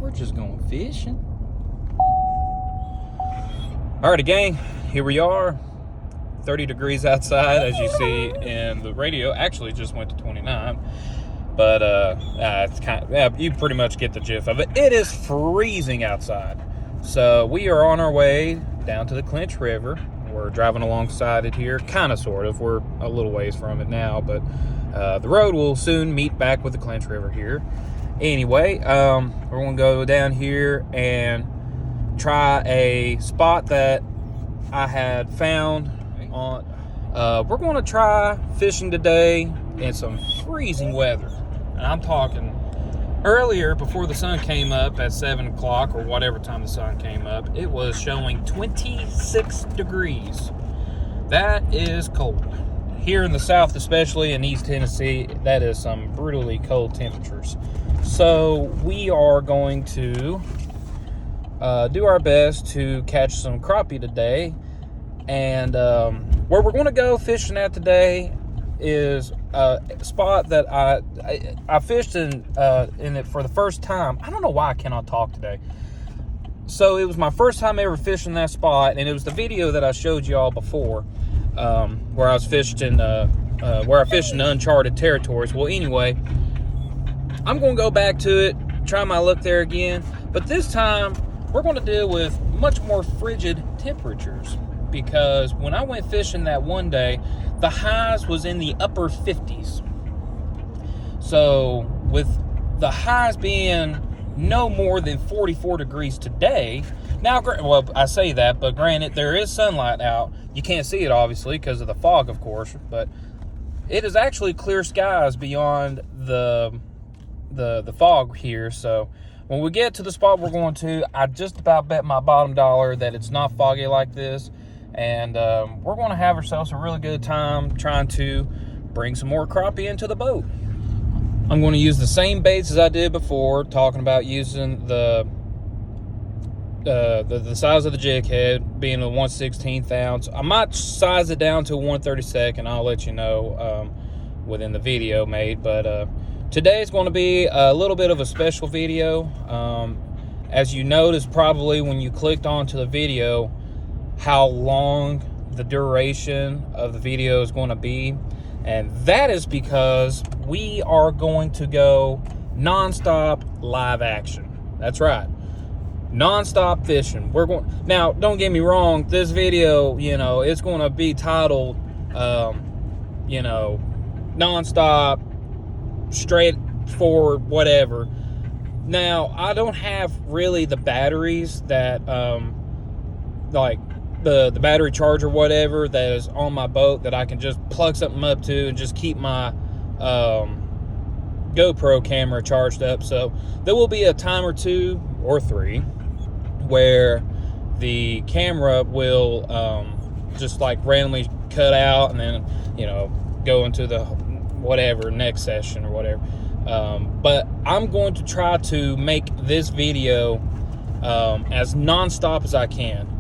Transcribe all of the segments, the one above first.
We're just going fishing. Alrighty, gang, here we are. 30 degrees outside, as you see in the radio. Actually, just went to 29. But it's kind of, you pretty much get the gist of it. It is freezing outside. So we are on our way down to the Clinch River. We're driving alongside it here, kind of, sort of. We're a little ways from it now, but the road will soon meet back with the Clinch River here. Anyway, we're going to go down here and try a spot that I had found on. We're going to try fishing today in some freezing weather. And I'm talking earlier, before the sun came up at 7 o'clock or whatever time the sun came up, it was showing 26 degrees. That is cold. Here in the South, especially in East Tennessee, that is some brutally cold temperatures. So we are going to do our best to catch some crappie today. And where we're going to go fishing at today is a spot that I fished in it for the first time. I don't know why I cannot talk today. So it was my first time ever fishing that spot, and it was the video that I showed y'all before, where I was fishing where I fished in uncharted territories. Well, anyway, I'm going to go back to it, try my luck there again, but this time we're going to deal with much more frigid temperatures, because when I went fishing that one day, the highs was in the upper 50s. So with the highs being no more than 44 degrees today, now, well, I say that, but granted, there is sunlight out. You can't see it, obviously, because of the fog, of course, but it is actually clear skies beyond the fog here. So when we get to the spot we're going to, I just about bet my bottom dollar that it's not foggy like this. And we're going to have ourselves a really good time trying to bring some more crappie into the boat. I'm going to use the same baits as I did before, talking about using the size of the jig head being a 1/16 ounce. I might size it down to 1/32. I'll let you know within the video made. But today is going to be a little bit of a special video. As you noticed probably when you clicked onto the video, how long the duration of the video is going to be, and that is because we are going to go nonstop live action. That's right, nonstop fishing. We're going now. Don't get me wrong. This video, it's going to be titled, nonstop, straightforward, whatever. Now, I don't have really the batteries that, like the battery charger, whatever, that is on my boat that I can just plug something up to and just keep my GoPro camera charged up. So there will be a time or two or three where the camera will just like randomly cut out and then go into the whatever next session or whatever. But I'm going to try to make this video as non-stop as I can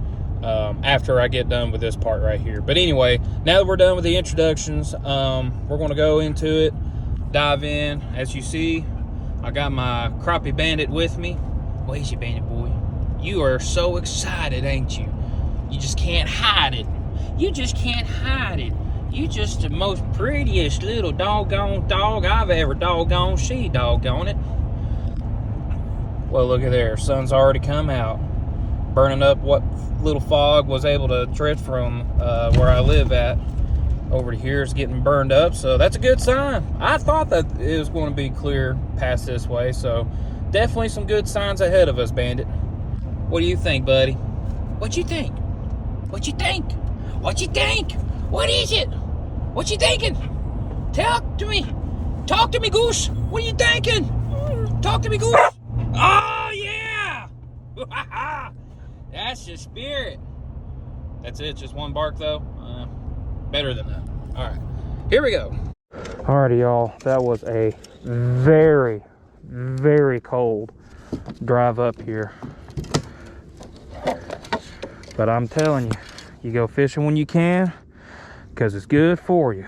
after I get done with this part right here. But anyway, now that we're done with the introductions, we're going to go into it, dive in. As you see, I got my Crappie Bandit with me. Where's your bandit, boy? You are so excited, ain't you? You just can't hide it. You just can't hide it. You just the most prettiest little doggone dog I've ever doggone she doggone it. Well, look at there. Sun's already come out, burning up what little fog was able to drift from where I live at over to here. Is getting burned up, so that's a good sign. I thought that it was going to be clear past this way, so definitely some good signs ahead of us, Bandit. What do you think, buddy? What you think? What you think? What you think? What is it? What you thinking? Talk to me. Talk to me, Goose. What are you thinking? Talk to me, Goose. Oh, yeah. That's the spirit. That's it. Just one bark, though. Better than that. All right. Here we go. Alrighty, y'all. That was a very, very cold drive up here. But I'm telling you, you go fishing when you can, because it's good for you.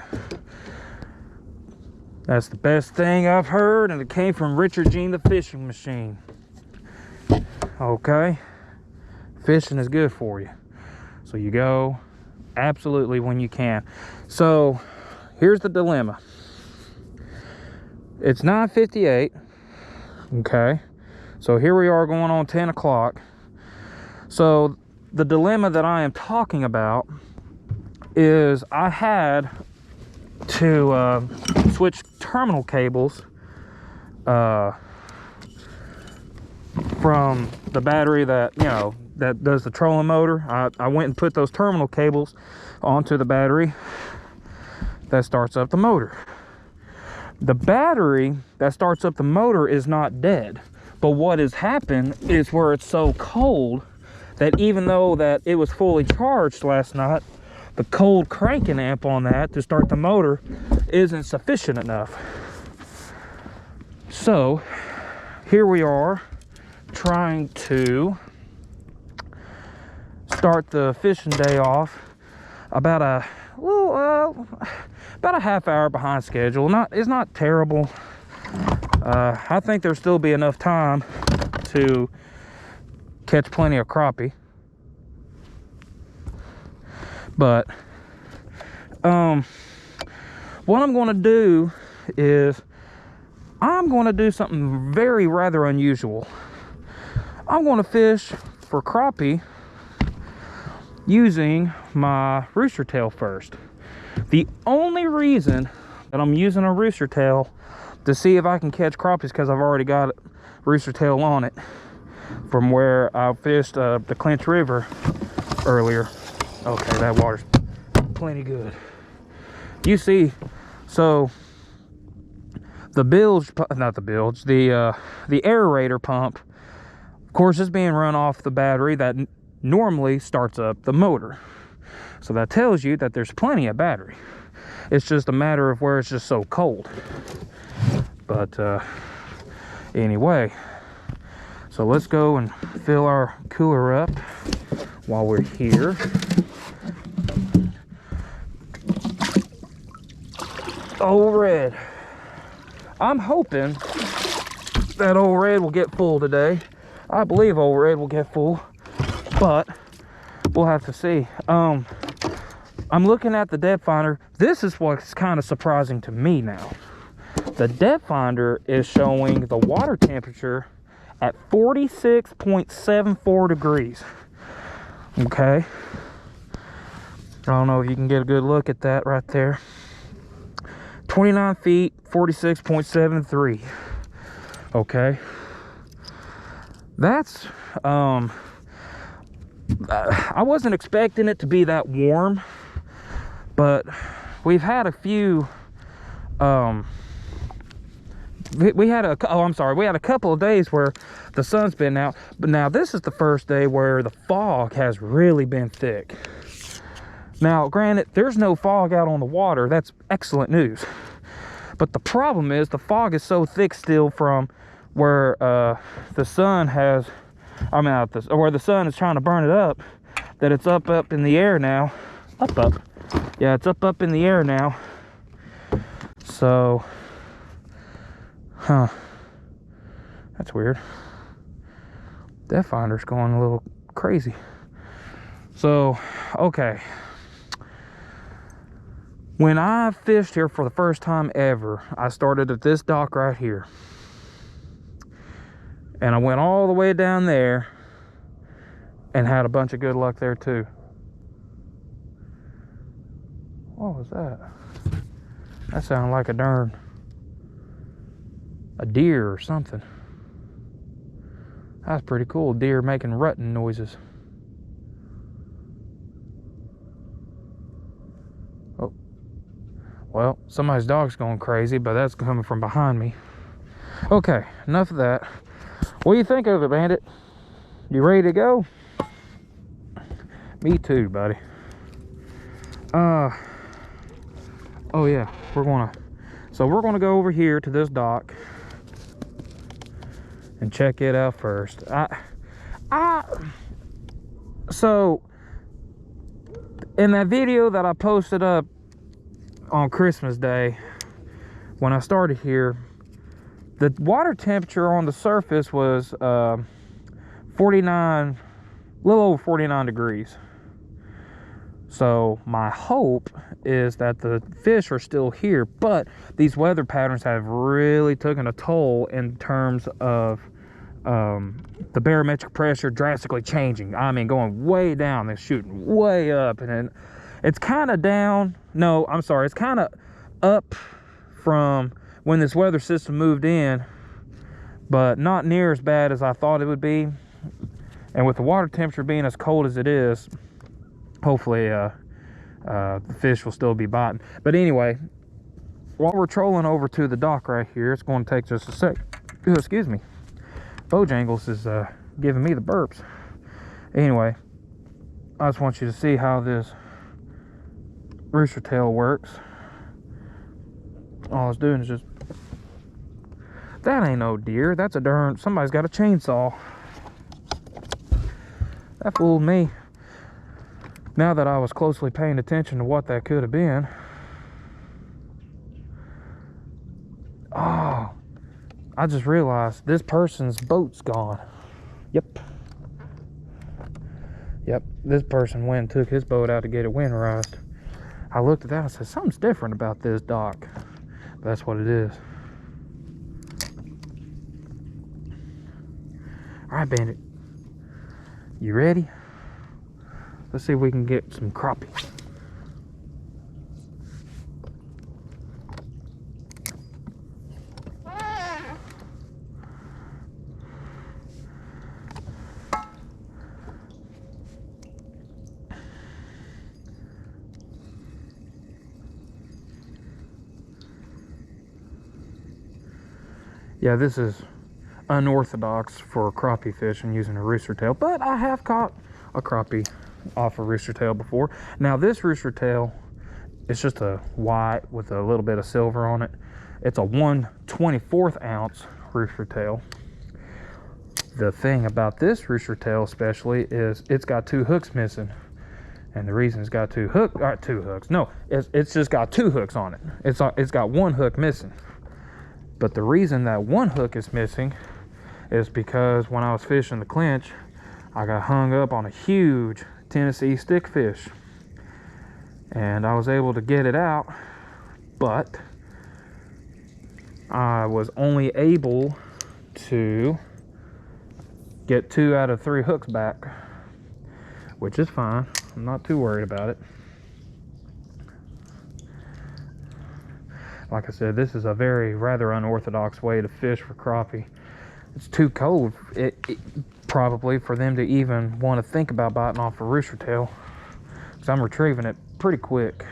That's the best thing I've heard, and it came from Richard Jean the Fishing Machine. Okay, fishing is good for you, so you go absolutely when you can. So here's the dilemma. It's 9:58. Okay, so here we are going on 10 o'clock. So the dilemma that I am talking about is I had to switch terminal cables from the battery that, you know, that does the trolling motor. I went and put those terminal cables onto the battery that starts up the motor. The battery that starts up the motor is not dead, but what has happened is where it's so cold that even though that it was fully charged last night, the cold cranking amp on that to start the motor isn't sufficient enough. So here we are trying to start the fishing day off about a half hour behind schedule. It's not terrible. I think there'll still be enough time to catch plenty of crappie. But what I'm going to do is I'm going to do something rather unusual. I'm going to fish for crappie using my rooster tail first. The only reason that I'm using a rooster tail to see if I can catch crappie is because I've already got a rooster tail on it from where I fished the Clinch River earlier. Okay, that water's plenty good. You see, so the aerator pump, of course, is being run off the battery that normally starts up the motor. So that tells you that there's plenty of battery. It's just a matter of where it's just so cold. But anyway, so let's go and fill our cooler up while we're here. Old Red. I'm hoping that Old Red will get full today. I believe Old Red will get full, but we'll have to see. I'm looking at the depth finder. This is what's kind of surprising to me now. The depth finder is showing the water temperature at 46.74 degrees. Okay. I don't know if you can get a good look at that right there. 29 feet, 46.73. Okay. That's, I wasn't expecting it to be that warm, but we've had a few, we had a couple of days where the sun's been out, but now this is the first day where the fog has really been thick. Now, granted, there's no fog out on the water. That's excellent news. But the problem is the fog is so thick still from where the sun has, where the sun is trying to burn it up, that it's up in the air now. Yeah, it's up in the air now. So, that's weird. Depth finder's going a little crazy. So, okay. When I fished here for the first time ever, I started at this dock right here. And I went all the way down there and had a bunch of good luck there too. What was that? That sounded like a deer or something. That's pretty cool. Deer making rutting noises. Oh. Well, somebody's dog's going crazy, but that's coming from behind me. Okay, enough of that. What do you think of it, Bandit? You ready to go? Me too, buddy. Oh yeah, we're gonna go over here to this dock and check it out first. So in that video that I posted up on Christmas Day, when I started here, the water temperature on the surface was 49, a little over 49 degrees. So my hope is that the fish are still here, but these weather patterns have really taken a toll in terms of the barometric pressure drastically changing. I mean, going way down, then shooting way up, and then it's kind of down. No, I'm sorry, it's kind of up from when this weather system moved in, but not near as bad as I thought it would be. And with the water temperature being as cold as it is, hopefully the fish will still be biting. But anyway, while we're trolling over to the dock right here, it's going to take just a sec. Excuse me. Bojangles is giving me the burps. Anyway, I just want you to see how this rooster tail works. All it's doing is just... That ain't no deer. That's a darn... Somebody's got a chainsaw. That fooled me. Now that I was closely paying attention to what that could have been. Oh, I just realized this person's boat's gone. Yep. This person went and took his boat out to get it winterized. I looked at that and I said, something's different about this dock. But that's what it is. All right, Bandit. You ready? Let's see if we can get some crappie. Yeah, this is unorthodox for crappie fishing using a rooster tail, but I have caught a crappie off a rooster tail before. Now this rooster tail, it's just a white with a little bit of silver on it. It's a 1/24 ounce rooster tail. The thing about this rooster tail especially is it's got 2 hooks missing. And the reason it's got 2 hooks, no, it's just got 2 hooks on it. It's got 1 hook missing. But the reason that 1 hook is missing is because when I was fishing the Clinch, I got hung up on a huge Tennessee stickfish. And I was able to get it out, but I was only able to get 2 out of 3 hooks back, which is fine. I'm not too worried about it. Like I said, this is a rather unorthodox way to fish for crappie. It's too cold, probably, for them to even want to think about biting off a rooster tail, because I'm retrieving it pretty quick.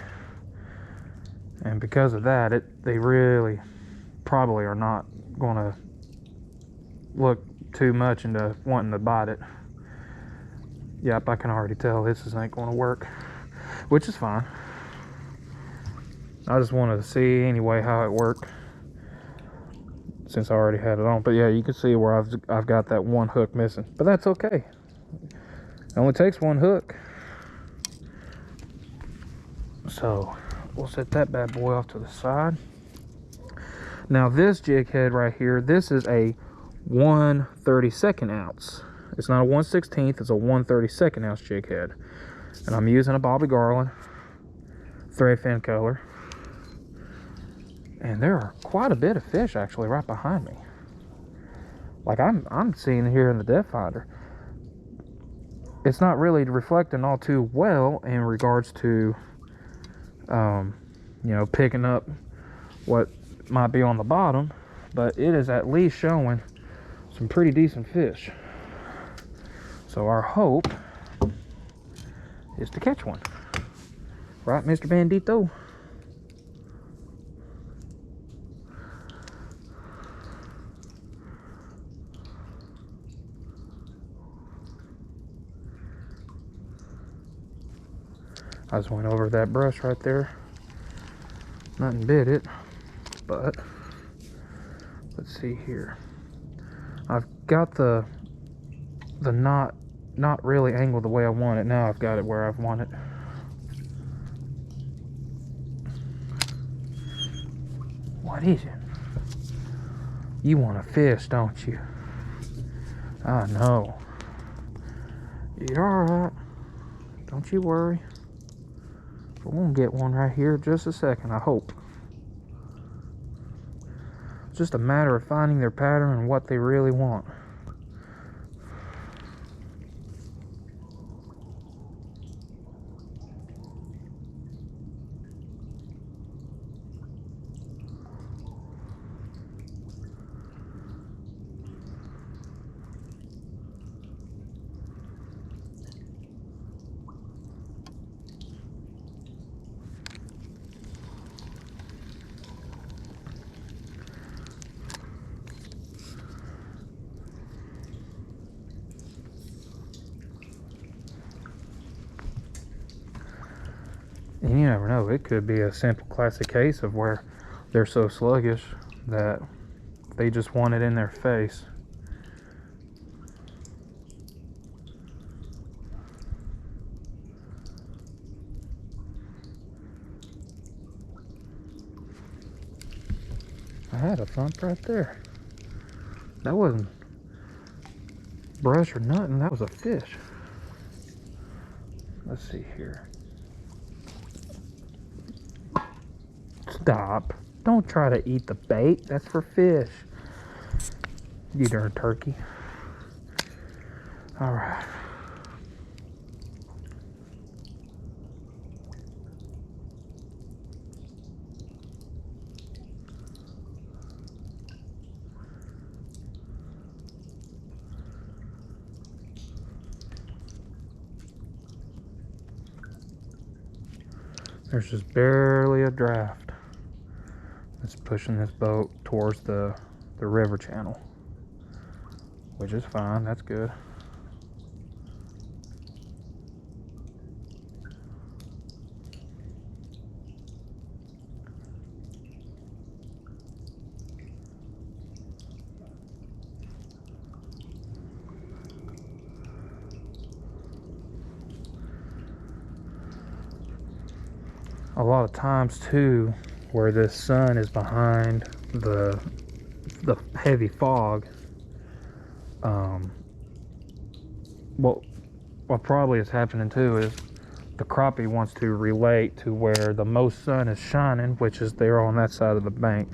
And because of that, they really probably are not going to look too much into wanting to bite it. Yep, I can already tell this ain't going to work, which is fine. I just wanted to see anyway how it worked, since I already had it on. But yeah, you can see where I've got that 1 hook missing, but that's okay. It only takes 1 hook. So we'll set that bad boy off to the side. Now this jig head right here, this is a 1/32 ounce. It's not a 1/16, it's a 1/32 ounce jig head. And I'm using a Bobby Garland thread fin color. And there are quite a bit of fish actually right behind me. Like I'm seeing here in the depth finder. It's not really reflecting all too well in regards to, you know, picking up what might be on the bottom, but it is at least showing some pretty decent fish. So our hope is to catch one. Right, Mr. Bandito? I just went over that brush right there. Nothing bit it, but let's see here. I've got the knot not really angled the way I want it. Now I've got it where I want it. What is it? You want to fish, don't you? I know. You're alright. Don't you worry. We're gonna get one right here in just a second, I hope. It's just a matter of finding their pattern and what they really want. And you never know, it could be a simple classic case of where they're so sluggish that they just want it in their face. I had a thump right there. That wasn't brush or nothing, that was a fish. Let's see here. Stop. Don't try to eat the bait. That's for fish. You darn turkey. Alright. There's just barely a draft that's pushing this boat towards the river channel, which is fine. That's good. A lot of times too, where this sun is behind the heavy fog, what probably is happening too is the crappie wants to relate to where the most sun is shining, which is there on that side of the bank.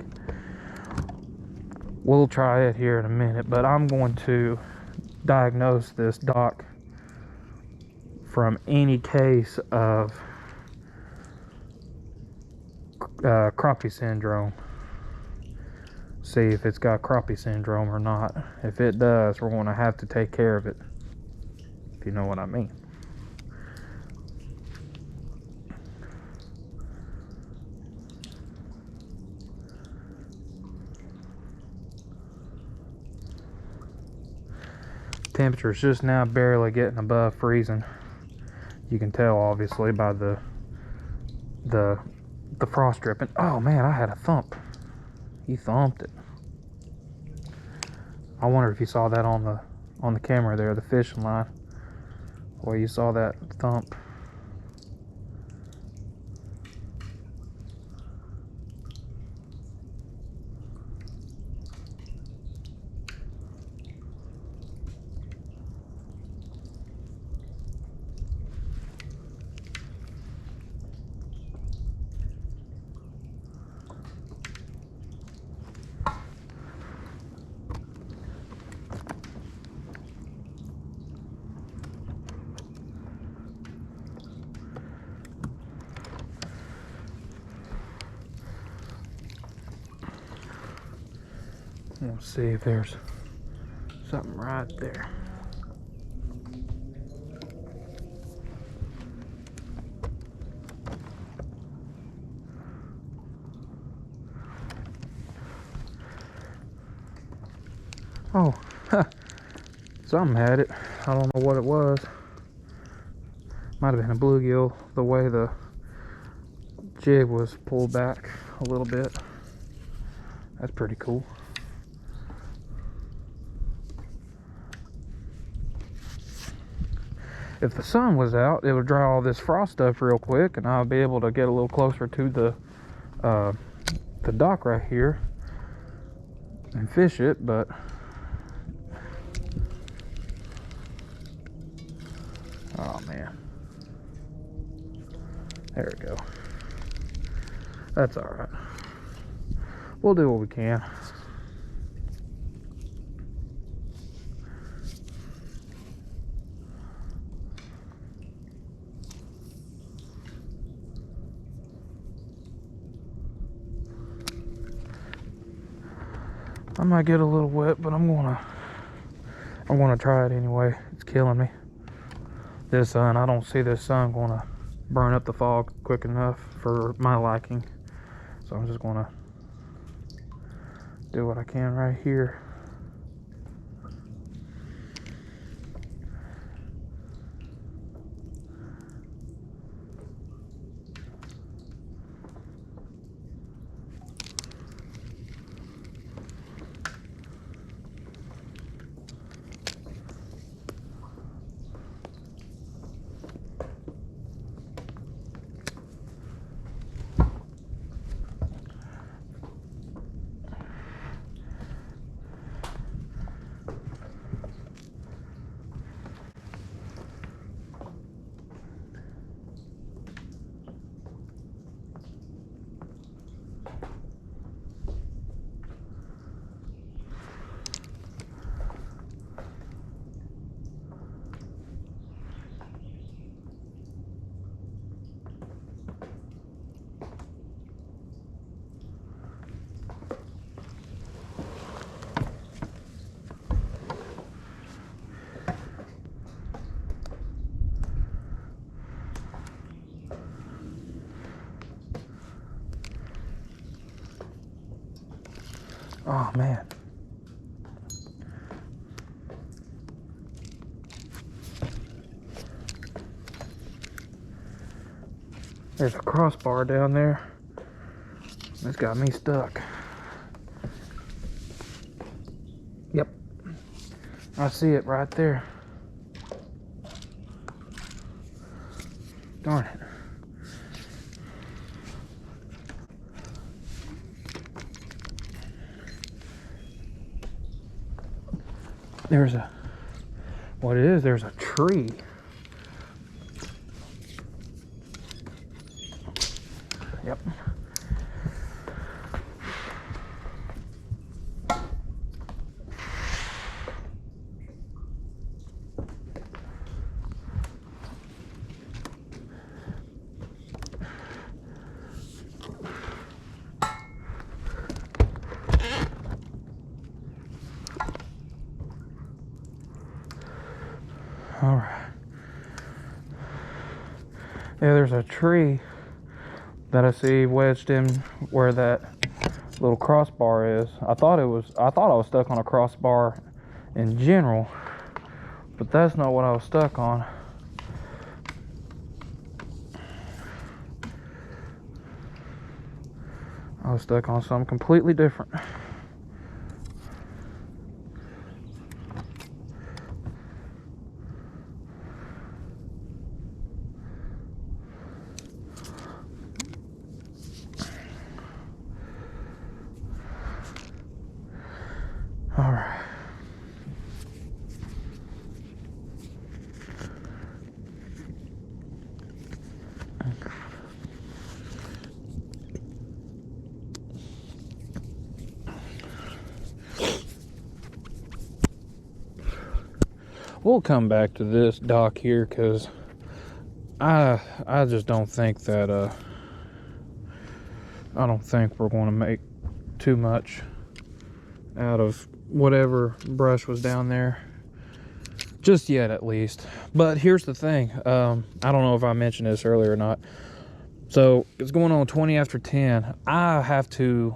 We'll try it here in a minute, but I'm going to diagnose this dock from any case of crappie syndrome. See if it's got crappie syndrome or not. If it does, we're going to have to take care of it, if you know what I mean. Temperature is just now barely getting above freezing. You can tell obviously by the frost dripping. Oh man, I had a thump. He thumped it. I wonder if you saw that on the camera there, the fishing line, where you saw that thump. We'll see if there's something right there. Oh, something had it. I don't know what it was. Might have been a bluegill, the way the jig was pulled back a little bit. That's pretty cool. If the sun was out, it would dry all this frost up real quick, and I'll be able to get a little closer to the dock right here and fish it. But man. There we go. That's alright. We'll do what we can. I might get a little wet, but I'm gonna try it anyway. It's killing me. This sun, I don't see this sun gonna burn up the fog quick enough for my liking. So I'm just gonna do what I can right here. Oh man. There's a crossbar down there. It's got me stuck. Yep. I see it right there. Darn it. There's a, what it is, there's a tree. Yep. All right. Yeah, there's a tree that I see wedged in where that little crossbar is. I thought I was stuck on a crossbar in general, but that's not what I was stuck on. I was stuck on something completely different. All right. We'll come back to this dock here because I just don't think that I don't think we're going to make too much out of whatever brush was down there just yet, at least. But here's the thing, I don't know if I mentioned this earlier or not. So it's going on 20 after 10. I have to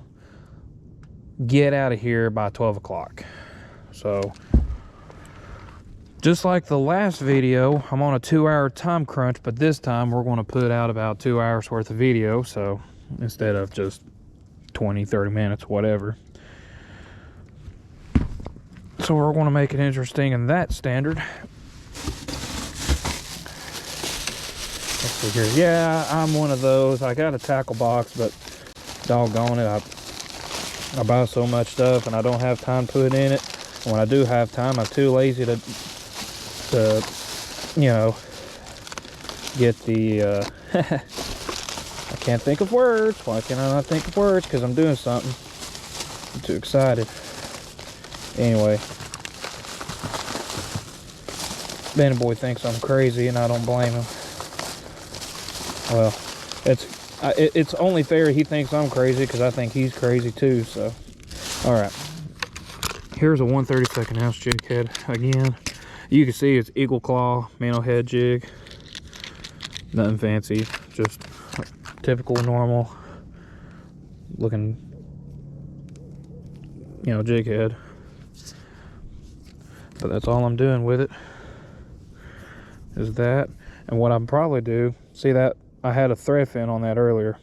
get out of here by 12 o'clock. So just like the last video, I'm on a 2-hour time crunch, but this time we're going to put out about 2 hours worth of video. So instead of just 20-30 minutes, whatever. So we're going to make it interesting in that standard. Let's see here. Yeah, I'm one of those. I got a tackle box, but doggone it, I buy so much stuff and I don't have time to put in it. When I do have time, I'm too lazy to you know, get the, I can't think of words. Why can I not think of words? Because I'm doing something. I'm too excited. Anyway, Bandit Boy thinks I'm crazy, and I don't blame him. Well, it's only fair he thinks I'm crazy because I think he's crazy too. So, all right. Here's a 1/32 ounce jig head again. You can see it's eagle claw minnow head jig. Nothing fancy, just typical normal looking, you know, jig head. But that's all I'm doing with it is that. And what I'll probably do, see that I had a thread fin on that earlier,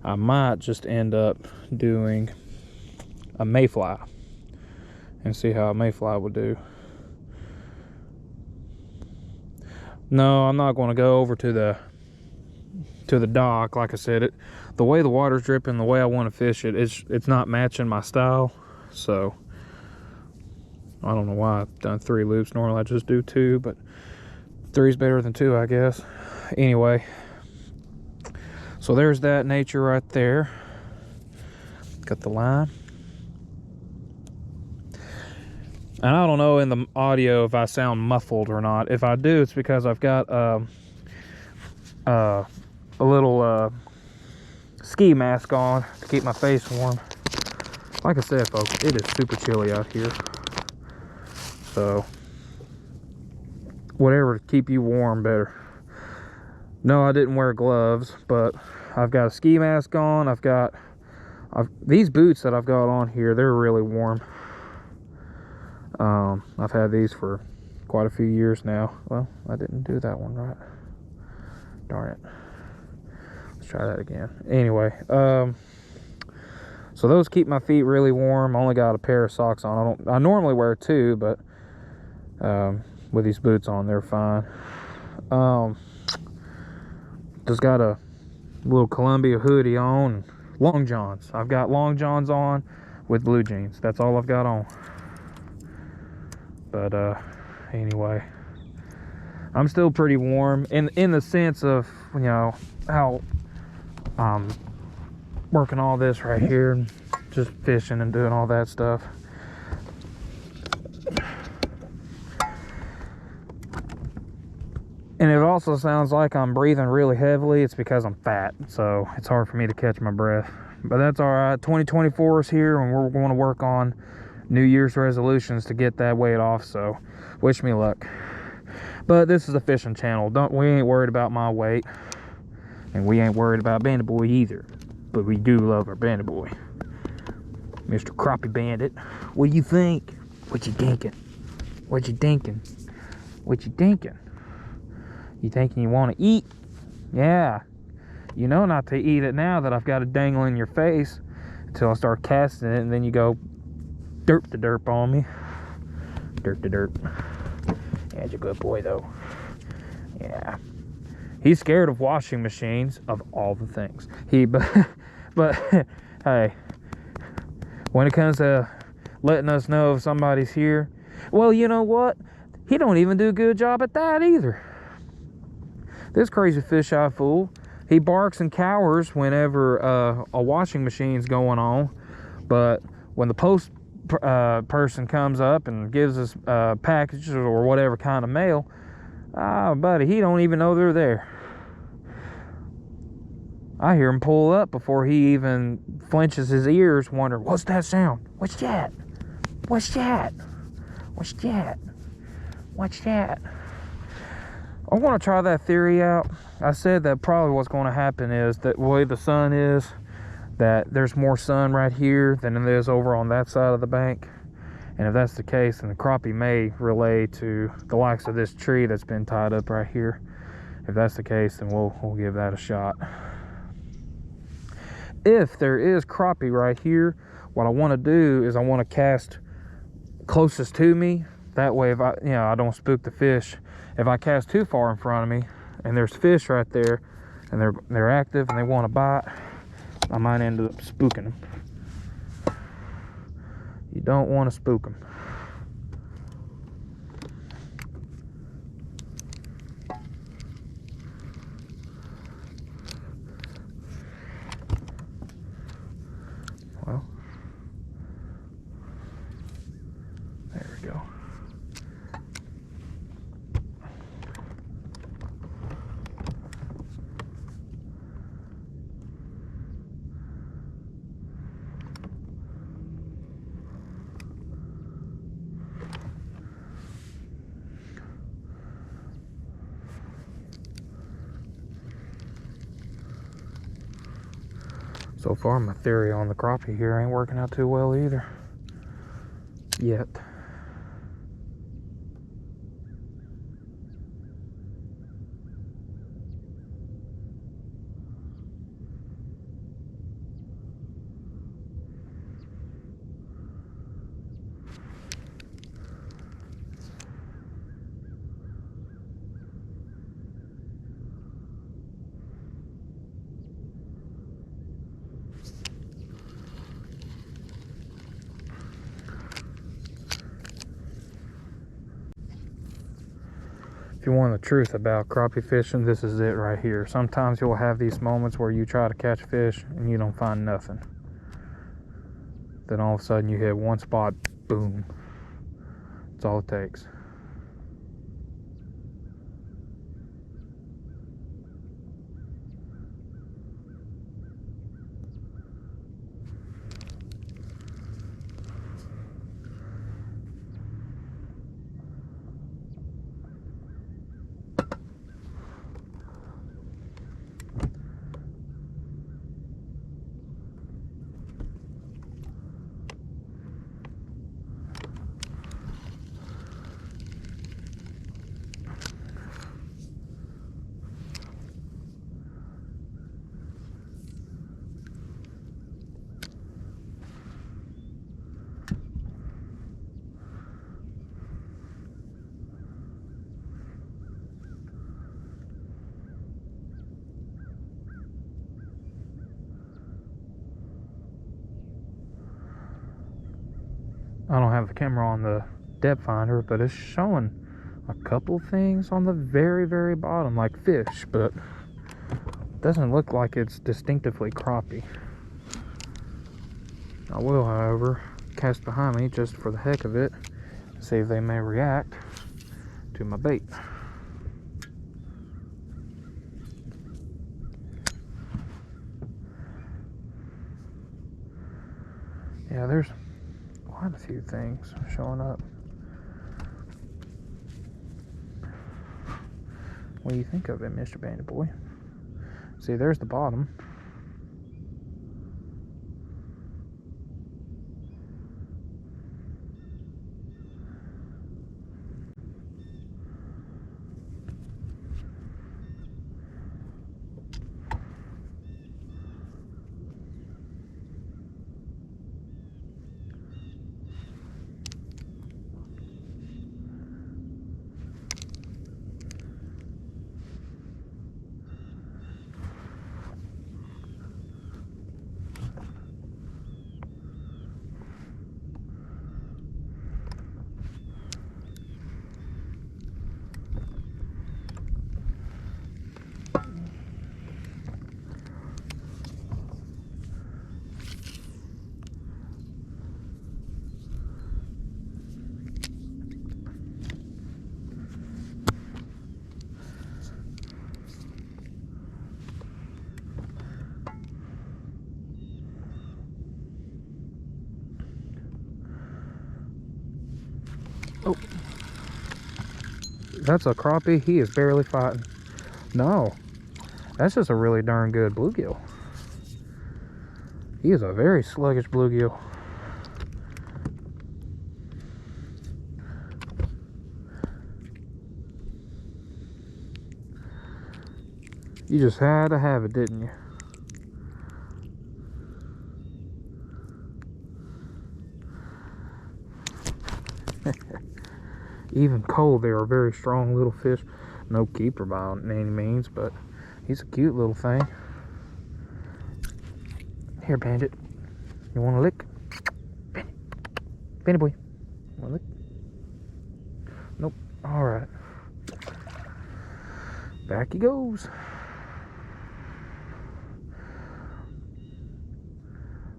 I might just end up doing a mayfly and see how a mayfly would do. No, I'm not going to go over to the dock. Like I said, the way the water's dripping, the way I want to fish it, it's not matching my style. So I don't know why I've done 3 loops. Normally I just do 2, but 3's better than 2, I guess. Anyway, so there's that nature right there. Got the line. And I don't know in the audio if I sound muffled or not. If I do, it's because I've got a little ski mask on to keep my face warm. Like I said, folks, it is super chilly out here. So, whatever to keep you warm, better. No, I didn't wear gloves, but I've got a ski mask on. These boots that I've got on here, they're really warm. I've had these for quite a few years now. Well, I didn't do that one right. Darn it. Let's try that again. Anyway, so those keep my feet really warm. I only got a pair of socks on. I normally wear 2, but with these boots on, they're fine. Just got a little Columbia hoodie on. Long johns. I've got long johns on with blue jeans. That's all I've got on. But anyway, I'm still pretty warm in the sense of, you know, how I'm working all this right here and just fishing and doing all that stuff. And it also sounds like I'm breathing really heavily. It's because I'm fat, so it's hard for me to catch my breath. But that's all right. 2024 is here, and we're going to work on New Year's resolutions to get that weight off, so wish me luck. But this is a fishing channel. We ain't worried about my weight, and we ain't worried about Bandit Boy either. But we do love our Bandit Boy, Mr. Crappie Bandit. What do you think? What you thinking? What you thinking? What you thinking? You thinking you want to eat? Yeah. You know not to eat it now that I've got it dangling in your face until I start casting it, and then you go derp to derp on me. Derp to derp. Yeah, he's a good boy though. Yeah. He's scared of washing machines, of all the things. But hey, when it comes to letting us know if somebody's here, well, you know what? He don't even do a good job at that either. This crazy fish-eye fool, he barks and cowers whenever a washing machine's going on, but when the post person comes up and gives us packages or whatever kind of mail, buddy, he don't even know they're there. I hear him pull up before he even flinches his ears, wondering, what's that sound? What's that? What's that? What's that? What's that? I want to try that theory out. I said that probably what's going to happen is that the way the sun is, that there's more sun right here than it is over on that side of the bank. And if that's the case, then the crappie may relay to the likes of this tree that's been tied up right here. If that's the case, then we'll give that a shot. If there is crappie right here, what I want to do is I want to cast closest to me. That way, if I don't spook the fish. If I cast too far in front of me and there's fish right there and they're active and they want to bite, I might end up spooking them. You don't want to spook them. So far, my theory on the crappie here ain't working out too well either. Yet. If you want the truth about crappie fishing, this is it right here. Sometimes you'll have these moments where you try to catch fish and you don't find nothing. Then all of a sudden you hit one spot, boom. That's all it takes. I don't have the camera on the depth finder, but it's showing a couple things on the very, very bottom, like fish, but it doesn't look like it's distinctively crappie. I will, however, cast behind me just for the heck of it, see if they may react to my bait. Yeah, there's quite a few things showing up. What do you think of it, Mr. Bandit Boy? See, there's the bottom. Oh, that's a crappie. He is barely fighting. No, that's just a really darn good bluegill. He is a very sluggish bluegill. You just had to have it, didn't you? Even cold, they are very strong little fish. No keeper by any means, but he's a cute little thing. Here, Bandit. You want a lick? Bandit. Bandit boy. Want a lick? Nope. Alright. Back he goes.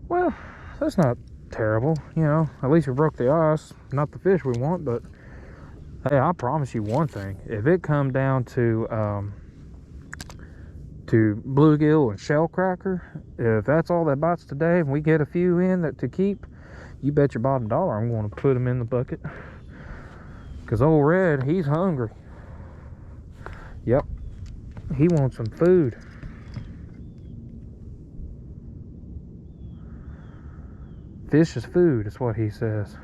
Well, that's not terrible. You know, at least we broke the ice. Not the fish we want, but hey, I promise you one thing. If it come down to bluegill and shellcracker, if that's all that bites today and we get a few in that to keep, you bet your bottom dollar I'm going to put them in the bucket. Because old Red, he's hungry. Yep. He wants some food. Fish is food, is what he says.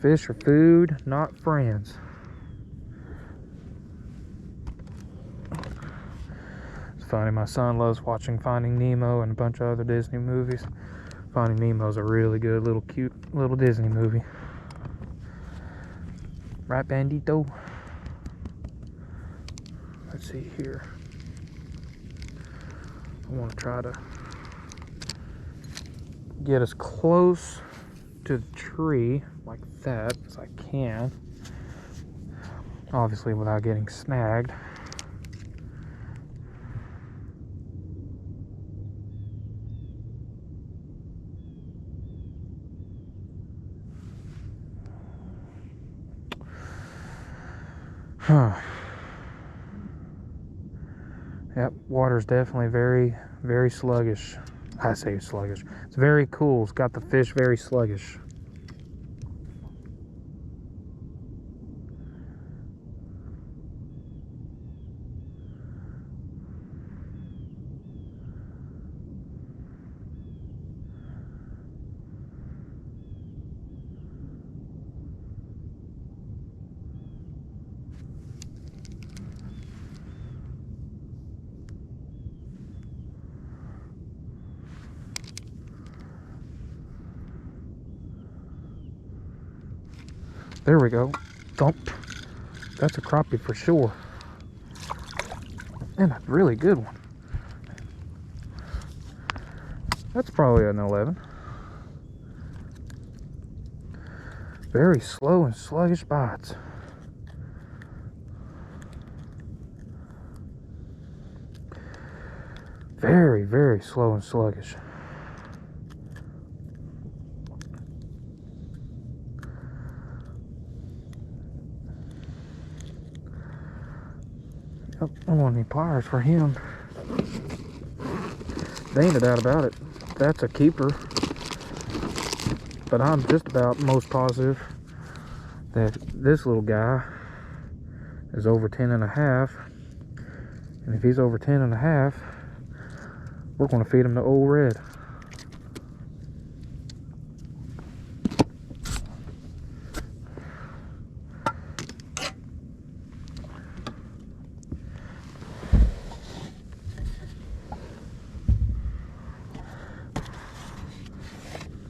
Fish are food, not friends. It's funny, my son loves watching Finding Nemo and a bunch of other Disney movies. Finding Nemo's a really good little cute little Disney movie. Right, Bandito? Let's see here. I want to try to get as close to the tree like that as I can. Obviously without getting snagged. Huh. Yep, water's definitely very, very sluggish. I say sluggish. It's very cool. It's got the fish very sluggish. There we go. Thump. That's a crappie for sure. And a really good one. That's probably an 11. Very slow and sluggish bites. Very, very slow and sluggish. Yep, I don't want any pliers for him. They ain't a doubt about it. That's a keeper. But I'm just about most positive that this little guy is over 10 and a half. And if he's over 10 and a half, we're going to feed him to Old Red.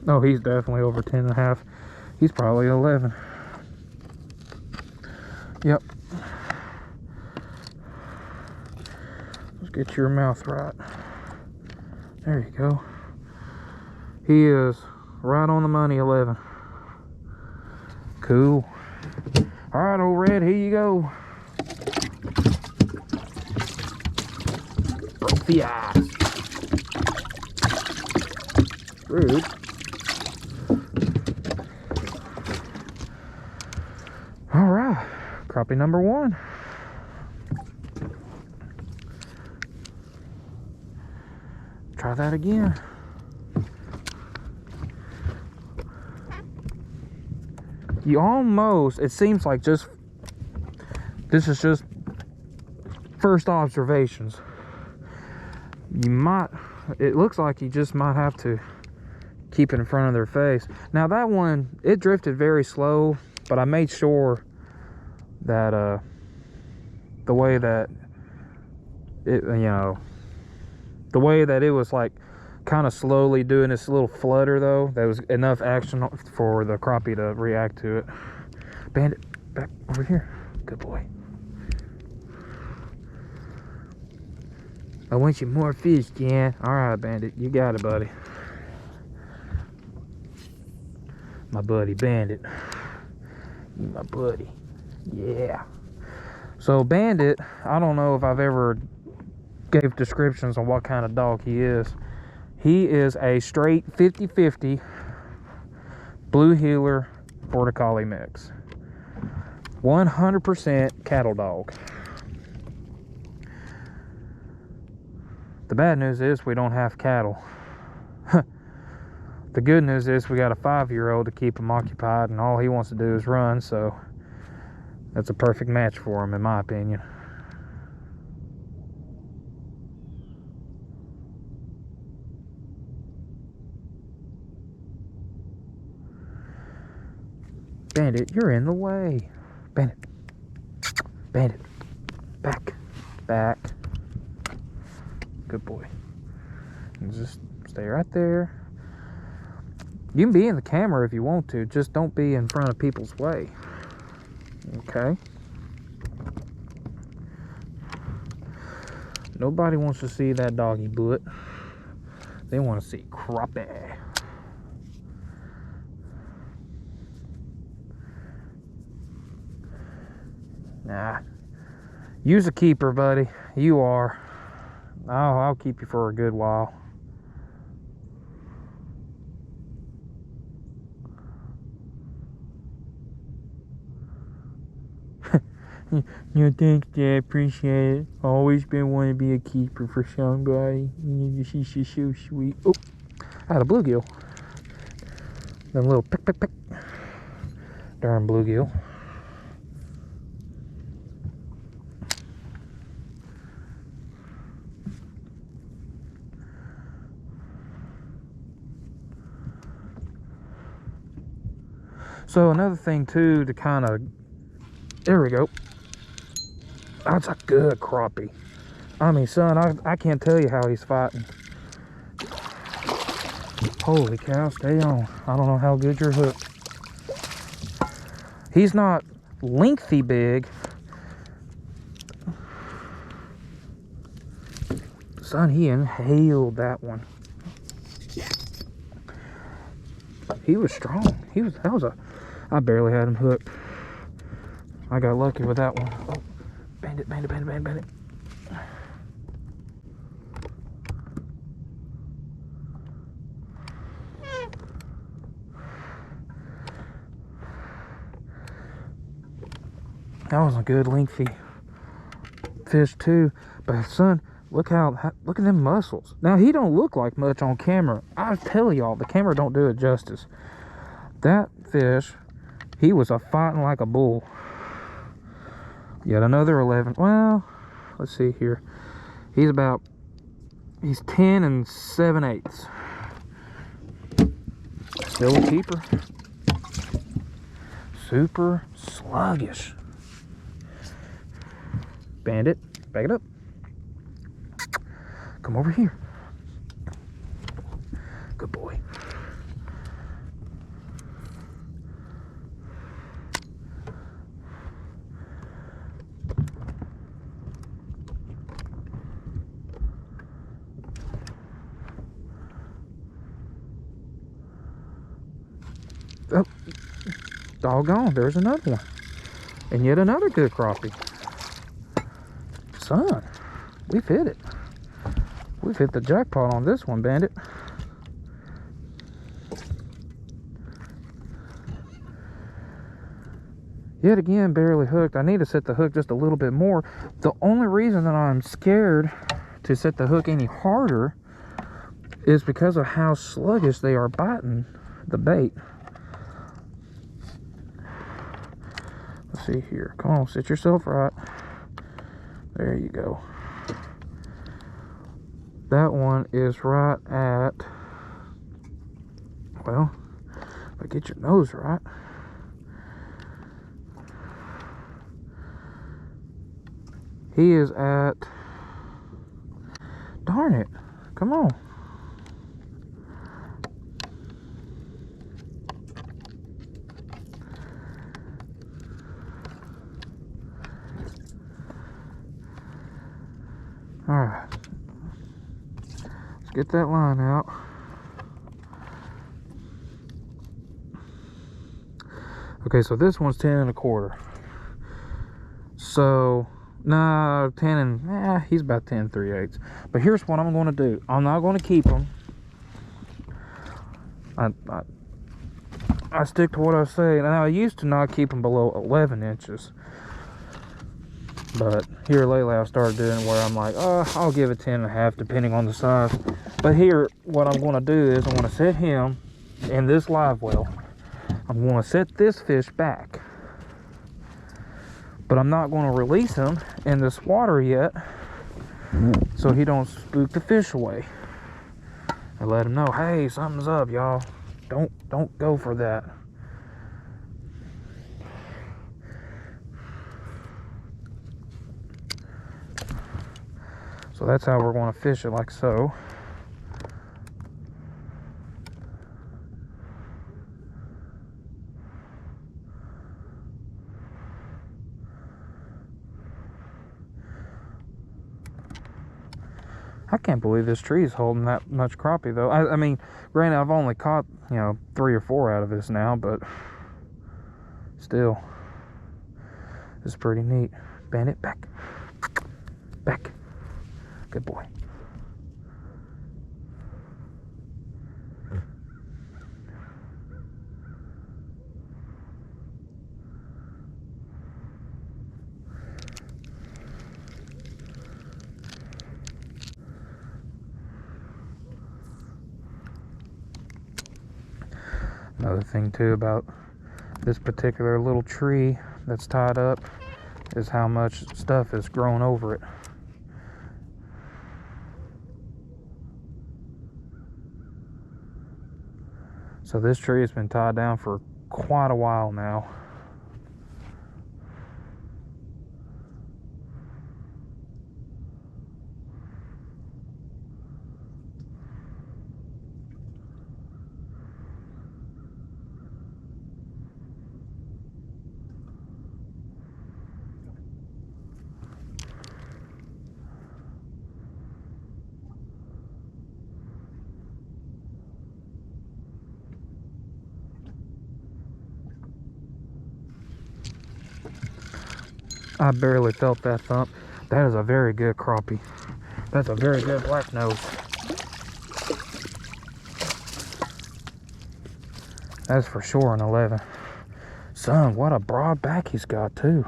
Oh, he's definitely over 10 and a half. He's probably 11. Yep. Let's get your mouth right. There you go. He is right on the money, 11. Cool. All right, Old Red, here you go. Broke the ice. Rude. All right, crappie number 1. Try that again. You almost, it seems like this is just first observations. You might, it looks like you just might have to keep it in front of their face. Now that one, it drifted very slow, but I made sure that the way that it, the way that it was like kind of slowly doing this little flutter though, there was enough action for the crappie to react to it. Bandit, back over here. Good boy. I want you more fish, Jan. All right, Bandit, you got it, buddy. My buddy Bandit. You my buddy. Yeah. So Bandit, I don't know if I've ever gave descriptions on what kind of dog he is. He is a straight 50-50 blue heeler border collie mix. 100% cattle dog. The bad news is we don't have cattle. The good news is we got a 5-year-old to keep him occupied, and all he wants to do is run, so that's a perfect match for him in my opinion. Bandit, you're in the way. Bandit. Bandit. Back. Back. Good boy. And just stay right there. You can be in the camera if you want to. Just don't be in front of people's way. Okay? Nobody wants to see that doggy butt. They want to see crappie. Nah. Use a keeper, buddy. You are. I'll keep you for a good while. Yeah, thanks, Dad. Appreciate it. Always been wanting to be a keeper for somebody. She's so sweet. Oh, I had a bluegill. Them little pick, pick, pick. Darn bluegill. So another thing too to kind of, there we go. That's a good crappie. I mean, son, I can't tell you how he's fighting. Holy cow, stay on. I don't know how good you're hooked. He's not lengthy big. Son, he inhaled that one. He was strong. I barely had him hooked. I got lucky with that one. Oh, bandit, bandit, bandit, bandit, bandit. That was a good lengthy fish too. But son, look at them muscles. Now he don't look like much on camera. I tell y'all, the camera don't do it justice. That fish, he was a fighting like a bull. Yet another 11. Well, let's see here. He's 10 and 7/8. Still a keeper. Super sluggish. Bandit, back it up. Come over here. Good boy. Oh, doggone, there's another one. And yet another good crappie. Son, we've hit it. We've hit the jackpot on this one, Bandit. Yet again, barely hooked. I need to set the hook just a little bit more. The only reason that I'm scared to set the hook any harder is because of how sluggish they are biting the bait. Let's see here. Come on, sit yourself right. There you go. That one is right at, well, if I get your nose right. He is at, darn it, come on. All right, let's get that line out. Okay, so this one's 10 1/4. So, nah, 10 and, he's about 10 3/8. But here's what I'm going to do. I'm not going to keep him. I stick to what I say. Now, I used to not keep them below 11 inches. But here lately I've started doing where I'm like, I'll give it 10 1/2 depending on the size. But here, what I'm going to do is I'm going to set him in this live well. I'm going to set this fish back. But I'm not going to release him in this water yet, so he don't spook the fish away. I let him know, hey, something's up, y'all. Don't go for that. So that's how we're going to fish it, like so. I can't believe this tree is holding that much crappie, though. I mean, granted, I've only caught, 3 or 4 out of this now, but still, it's pretty neat. Bandit, back. Back. Good boy. Another thing too about this particular little tree that's tied up is how much stuff has grown over it. So this tree has been tied down for quite a while now. I barely felt that thump. That is a very good crappie. That's a very good black nose. That's for sure an 11. Son, what a broad back he's got too.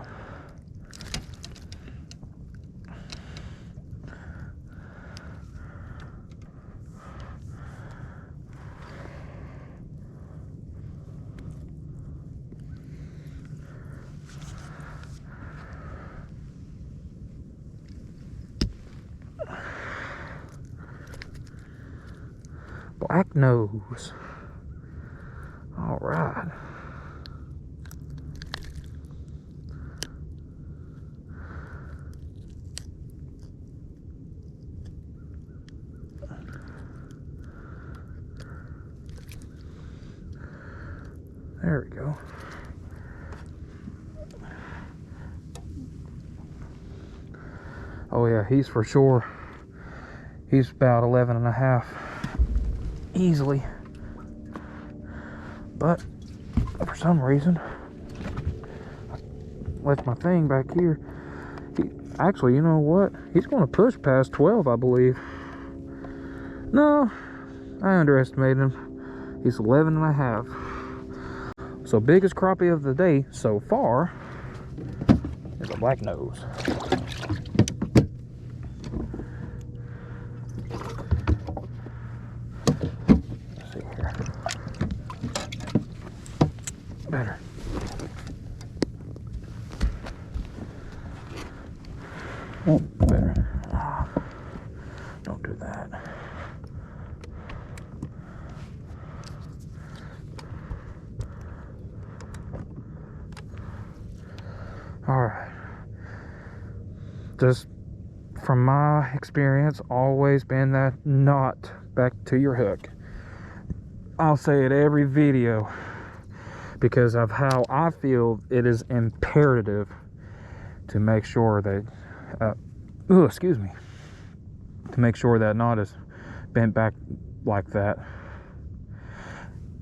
Black nose. All right. There we go. Oh yeah, he's for sure. He's about 11 and a half. Easily. But for some reason I left my thing back here. Actually, you know what? He's going to push past 12, I believe. No, I underestimated him. He's 11 and a half. So biggest crappie of the day so far is a black nose. Better. Oh, better. Don't do that. All right. Just from my experience, always bend that knot back to your hook. I'll say it every video, because of how I feel it is imperative to make sure that, to make sure that knot is bent back like that.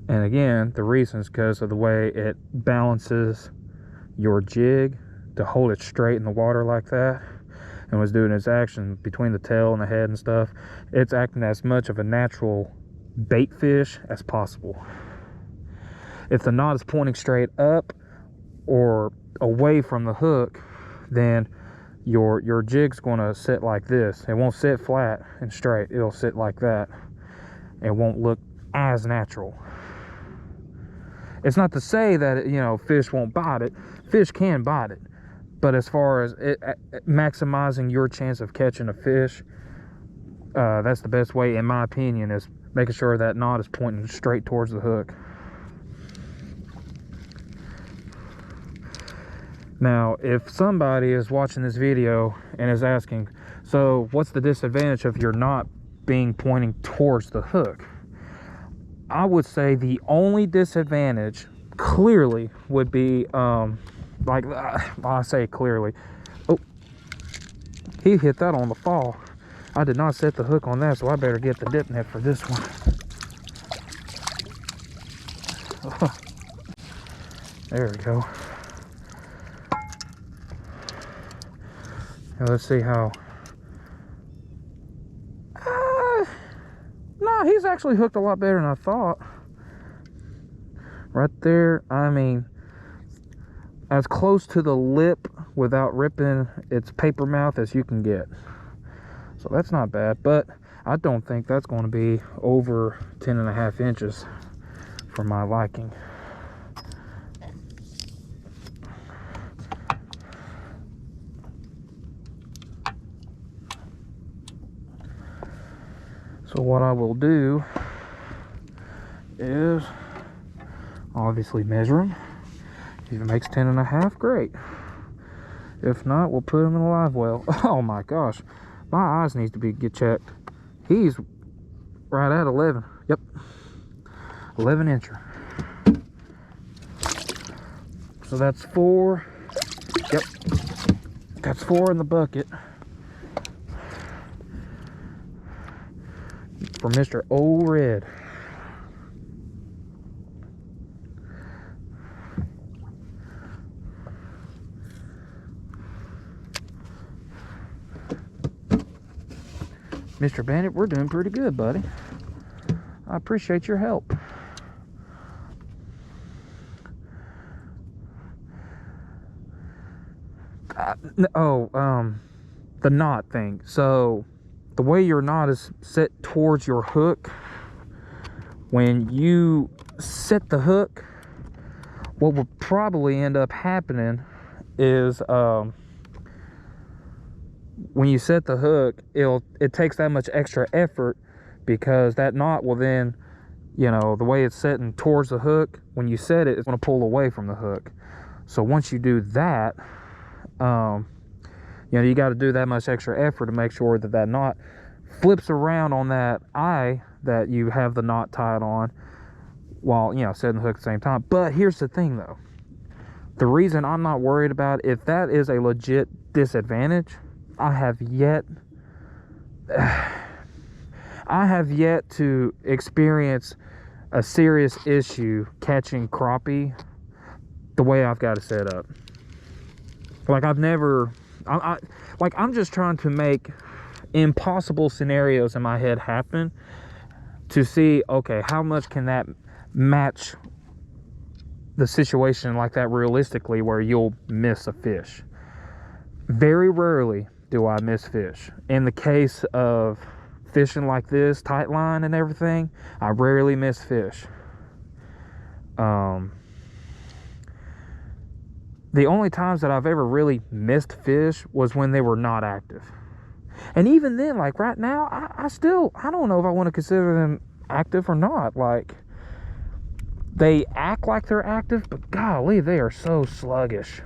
And again, the reason is because of the way it balances your jig to hold it straight in the water like that, and was doing its action between the tail and the head and stuff. It's acting as much of a natural bait fish as possible. If the knot is pointing straight up or away from the hook, then your jig's going to sit like this. It won't sit flat and straight. It'll sit like that. It won't look as natural. It's not to say that, fish won't bite it. Fish can bite it. But as far as maximizing your chance of catching a fish, that's the best way, in my opinion, is making sure that knot is pointing straight towards the hook. Now, if somebody is watching this video and is asking, So what's the disadvantage of your knot being pointing towards the hook? I would say the only disadvantage clearly would be I say clearly. Oh, he hit that on the fall. I did not set the hook on that, so I better get the dip net for this one. There we go. Now let's see how. No, he's actually hooked a lot better than I thought. Right there, I mean, as close to the lip without ripping its paper mouth as you can get. So that's not bad, but I don't think that's going to be over 10.5 inches for my liking. So what I will do is obviously measure him. If it makes 10.5, great. If not, we'll put him in a live well. Oh my gosh, my eyes need to get checked. He's right at 11. Yep, 11 incher. So that's 4. Yep, that's 4 in the bucket for Mr. Old Red. Mr. Bandit, we're doing pretty good, buddy. I appreciate your help. The knot thing. So the way your knot is set towards your hook, when you set the hook, what will probably end up happening is when you set the hook, it takes that much extra effort, because that knot will then, you know, the way it's setting towards the hook, when you set it, it's going to pull away from the hook. So once you do that, you know, you got to do that much extra effort to make sure that that knot flips around on that eye that you have the knot tied on, while, you know, setting the hook at the same time. But here's the thing though, the reason I'm not worried about if that is a legit disadvantage, I have yet to experience a serious issue catching crappie the way I've got it set up. Like I'm just trying to make impossible scenarios in my head happen to see, okay, how much can that match the situation like that realistically, where you'll miss a fish. Very rarely do I miss fish. In the case of fishing like this, tight line and everything, I rarely miss fish. The only times that I've ever really missed fish was when they were not active. And even then, like right now, I don't know if I want to consider them active or not. Like, they act like they're active, but golly, they are so sluggish.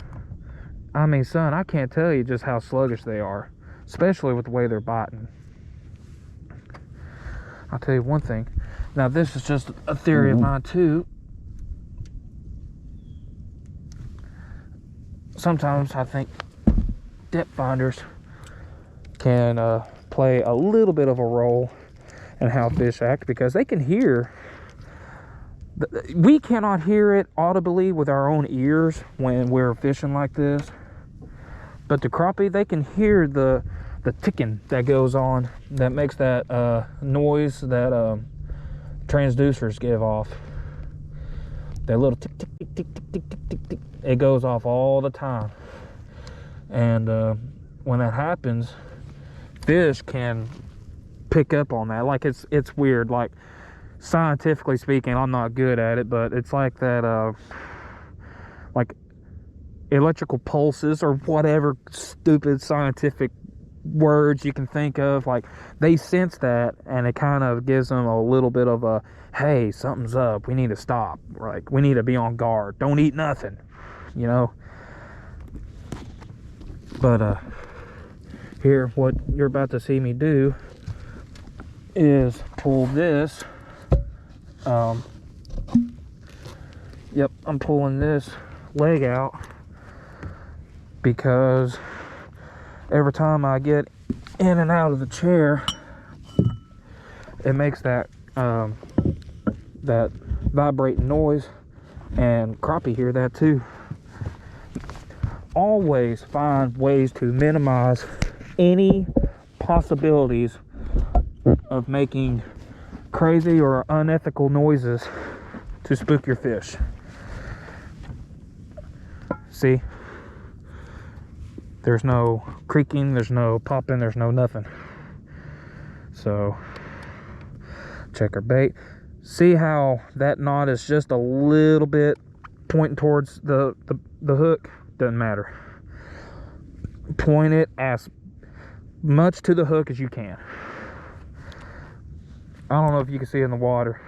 I mean, son, I can't tell you just how sluggish they are, especially with the way they're biting. I'll tell you one thing. Now, this is just a theory of mine too. Sometimes I think depth finders can play a little bit of a role in how fish act, because they can hear. We cannot hear it audibly with our own ears when we're fishing like this, but the crappie, they can hear the ticking that goes on, that makes that noise that transducers give off. That little tick tick tick tick tick tick tick tick tick. It goes off all the time, and when that happens, fish can pick up on that. Like, it's weird. Like, scientifically speaking, I'm not good at it, but it's like that, like electrical pulses or whatever stupid scientific words you can think of. Like, they sense that, and it kind of gives them a little bit of a, hey, something's up, we need to stop, like, we need to be on guard, don't eat nothing, you know. But Here, what you're about to see me do is pull this. Yep, I'm pulling this leg out because every time I get in and out of the chair, it makes that that vibrating noise, and crappie hear that too. Always find ways to minimize any possibilities of making crazy or unethical noises to spook your fish. See? There's no creaking, there's no popping, there's no nothing. So, check our bait. See how that knot is just a little bit pointing towards the hook? Doesn't matter. Point it as much to the hook as you can. I don't know if you can see in the water.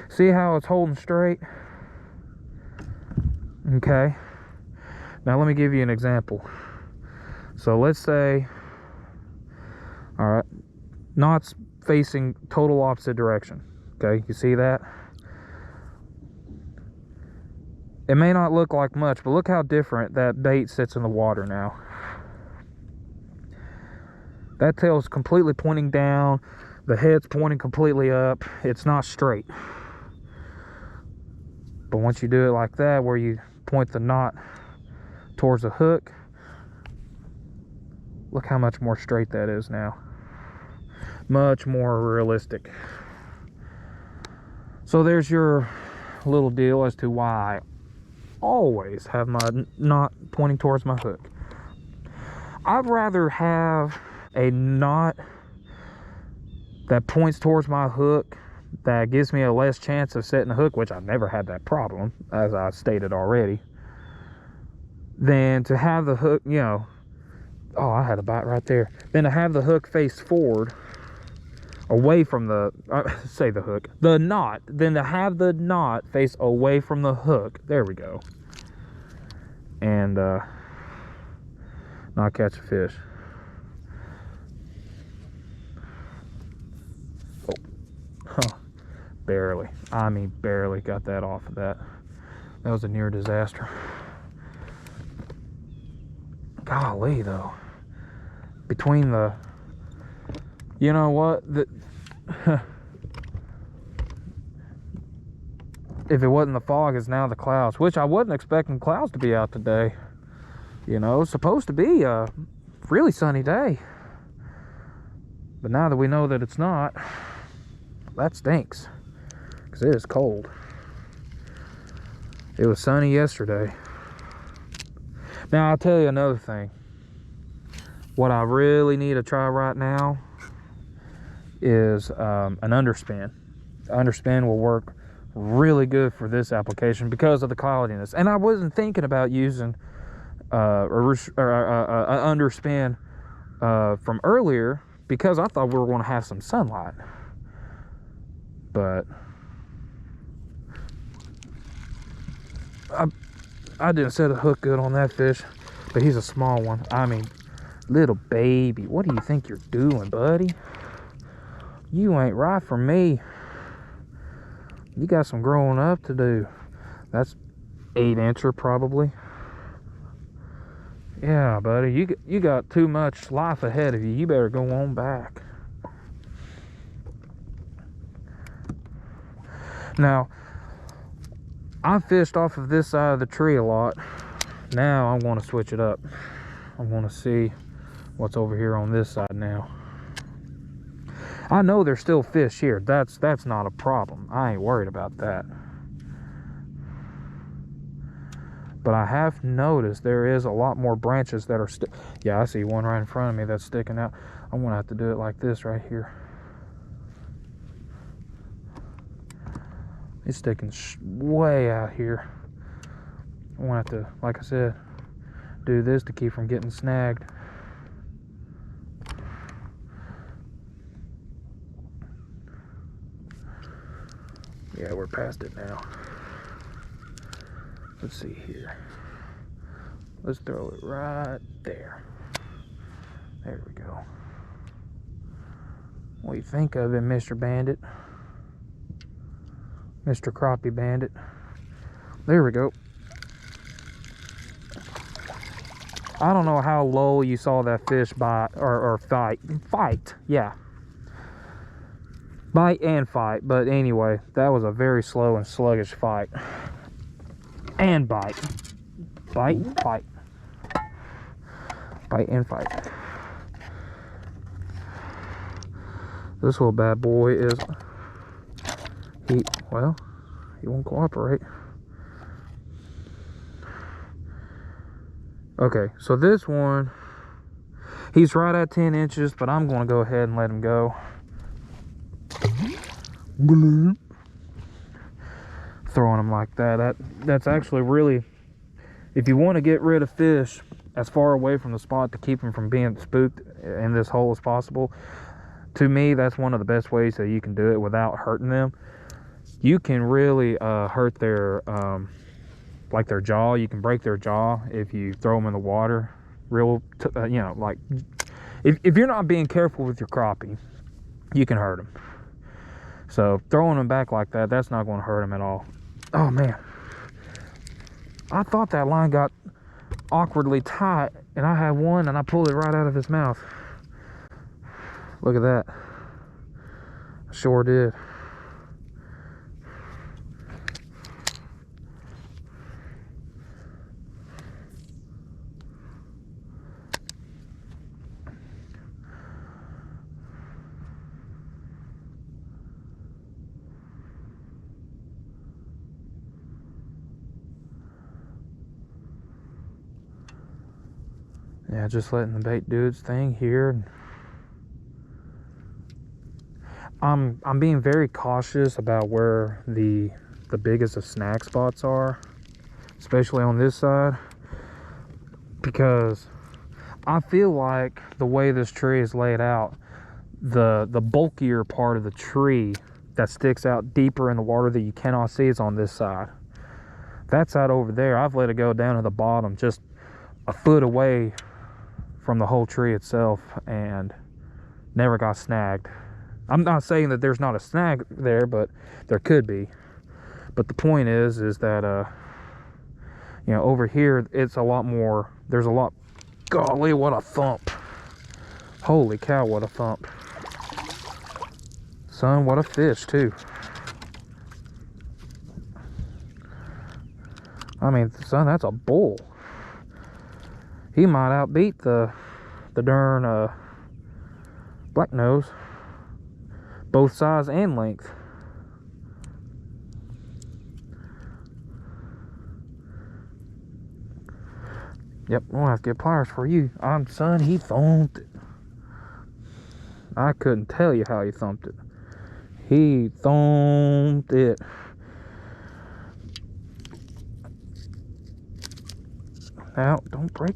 See how it's holding straight? Okay. Now let me give you an example. So let's say, all right, knot's facing total opposite direction. Okay, you see that? It may not look like much, but look how different that bait sits in the water now. That tail's completely pointing down. The head's pointing completely up. It's not straight. But once you do it like that, where you point the knot towards the hook, look how much more straight that is now. Much more realistic. So there's your little deal as to why I always have my knot pointing towards my hook. I'd rather have a knot that points towards my hook that gives me a less chance of setting a hook, which I've never had that problem, as I stated already, than to have the hook, you know, oh, I had a bite right there, than to have the hook face forward away from the, the knot, than to have the knot face away from the hook. There we go. And not catch a fish. Oh, huh. Barely. I mean, barely got that off of that. That was a near disaster. Golly, though. Between the, you know what? If it wasn't the fog, it's now the clouds, which I wasn't expecting clouds to be out today. You know, it's supposed to be a really sunny day. But now that we know that it's not, that stinks. Because it is cold. It was sunny yesterday. Now, I'll tell you another thing. What I really need to try right now is an underspin. The underspin will work really good for this application because of the cloudiness. And I wasn't thinking about using an underspin from earlier because I thought we were going to have some sunlight. But I didn't set a hook good on that fish, but he's a small one. I mean, little baby. What do you think you're doing, buddy? You ain't right for me. You got some growing up to do. That's 8-incher probably. Yeah, buddy, you got too much life ahead of you. You better go on back. Now, I fished off of this side of the tree a lot. Now I want to switch it up. I want to see what's over here on this side now. I know there's still fish here. That's not a problem. I ain't worried about that. But I have noticed there is a lot more branches that are yeah, I see one right in front of me that's sticking out. I'm gonna have to do it like this right here. It's sticking way out here. I'm gonna have to, like I said, do this to keep from getting snagged. Yeah, we're past it now. Let's see here. Let's throw it right there. There we go. What do you think of it, Mr. Bandit? Mr. Crappie Bandit. There we go. I don't know how low you saw that fish bite or fight. Yeah. Bite and fight. But anyway, that was a very slow and sluggish fight. And bite. Bite, fight. Bite and fight. This little bad boy is, he won't cooperate. Okay, so this one, he's right at 10 inches, but I'm going to go ahead and let him go. Throwing him like that, that's actually really, if you want to get rid of fish as far away from the spot to keep them from being spooked in this hole as possible, to me, that's one of the best ways that you can do it without hurting them. You can really hurt their like their jaw. You can break their jaw if you throw them in the water like if you're not being careful with your crappie, you can hurt them. So throwing them back like that, that's not going to hurt them at all. Oh man, I thought that line got awkwardly tight, and I had one and I pulled it right out of his mouth. Look at that. I sure did. Yeah, just letting the bait do its thing here. I'm being very cautious about where the biggest of snack spots are, especially on this side, because I feel like the way this tree is laid out, the bulkier part of the tree that sticks out deeper in the water that you cannot see is on this side. That side over there, I've let it go down to the bottom, just a foot away from the whole tree itself, and never got snagged. I'm not saying that there's not a snag there, but there could be. But the point is that over here it's a lot more. There's a lot. Golly, what a thump! Holy cow, what a thump! Son, what a fish too. I mean, son, that's a bull. He might outbeat the darn black nose, both size and length. Yep, I'm gonna have to get pliers for you. Son, he thumped it. I couldn't tell you how he thumped it. He thumped it. Now, don't break.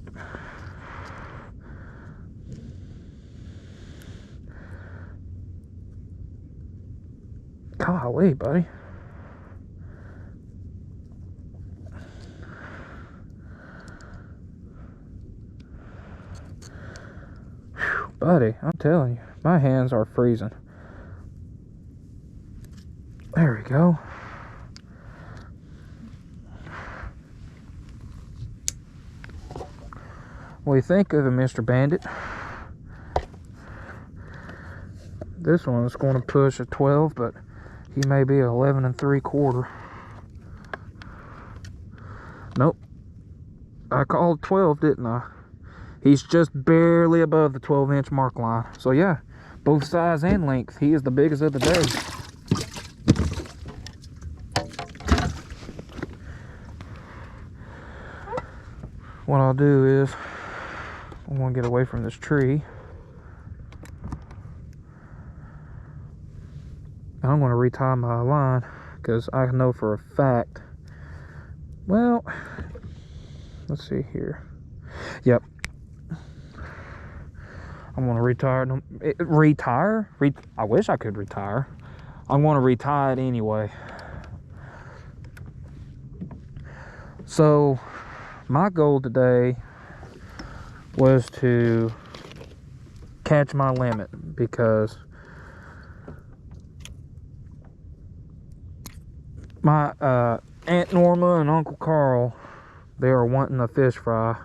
Golly, buddy. Whew, buddy, I'm telling you, my hands are freezing. There we go. What do you think of it, Mr. Bandit? This one is going to push a 12, but he may be 11 3/4. Nope. I called 12, didn't I? He's just barely above the 12-inch mark line. So yeah, both size and length, he is the biggest of the day. What I'll do is, I want to get away from this tree. I'm going to retie my line, because I know for a fact, well, let's see here. Yep. I'm going to retire. I wish I could retire. I'm going to retie it anyway. So, my goal today was to catch my limit, because my Aunt Norma and Uncle Carl, they are wanting a fish fry,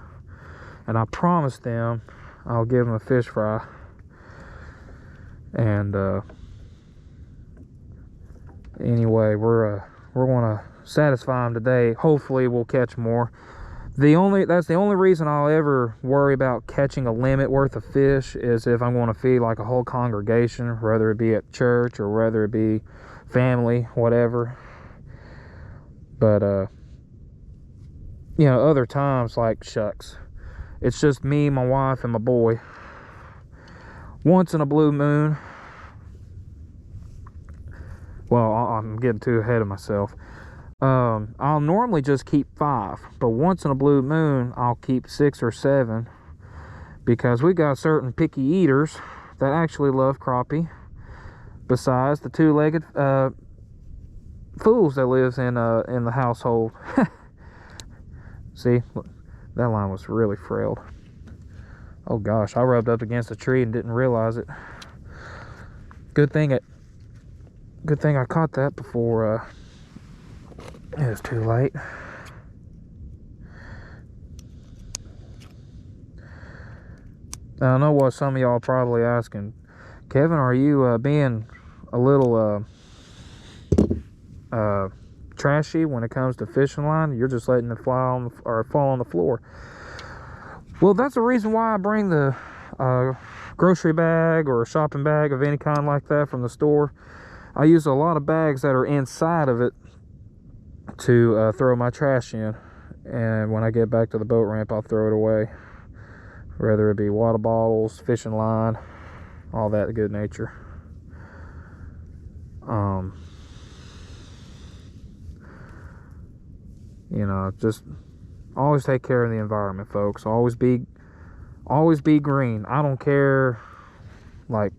and I promised them I'll give them a fish fry. And anyway, we're gonna satisfy them today. Hopefully we'll catch more. That's the only reason I'll ever worry about catching a limit worth of fish, is if I'm going to feed like a whole congregation, whether it be at church or whether it be family, whatever. But you know, other times, like, shucks, it's just me, my wife, and my boy. Once in a blue moon, well, I'm getting too ahead of myself. I'll normally just keep 5, but once in a blue moon I'll keep 6 or 7, because we got certain picky eaters that actually love crappie, besides the two-legged fools that lives in the household. See, look, that line was really frailed. Oh gosh, I rubbed up against a tree and didn't realize it. Good thing I caught that before it was too late. Now, I know what some of y'all are probably asking. Kevin, are you being a little trashy when it comes to fishing line? You're just letting it fly on or fall on the floor. Well, that's the reason why I bring the grocery bag or a shopping bag of any kind like that from the store. I use a lot of bags that are inside of it to throw my trash in, and when I get back to the boat ramp I'll throw it away, whether it be water bottles, fishing line, all that good nature. You know, just always take care of the environment, folks. Always be green. I don't care like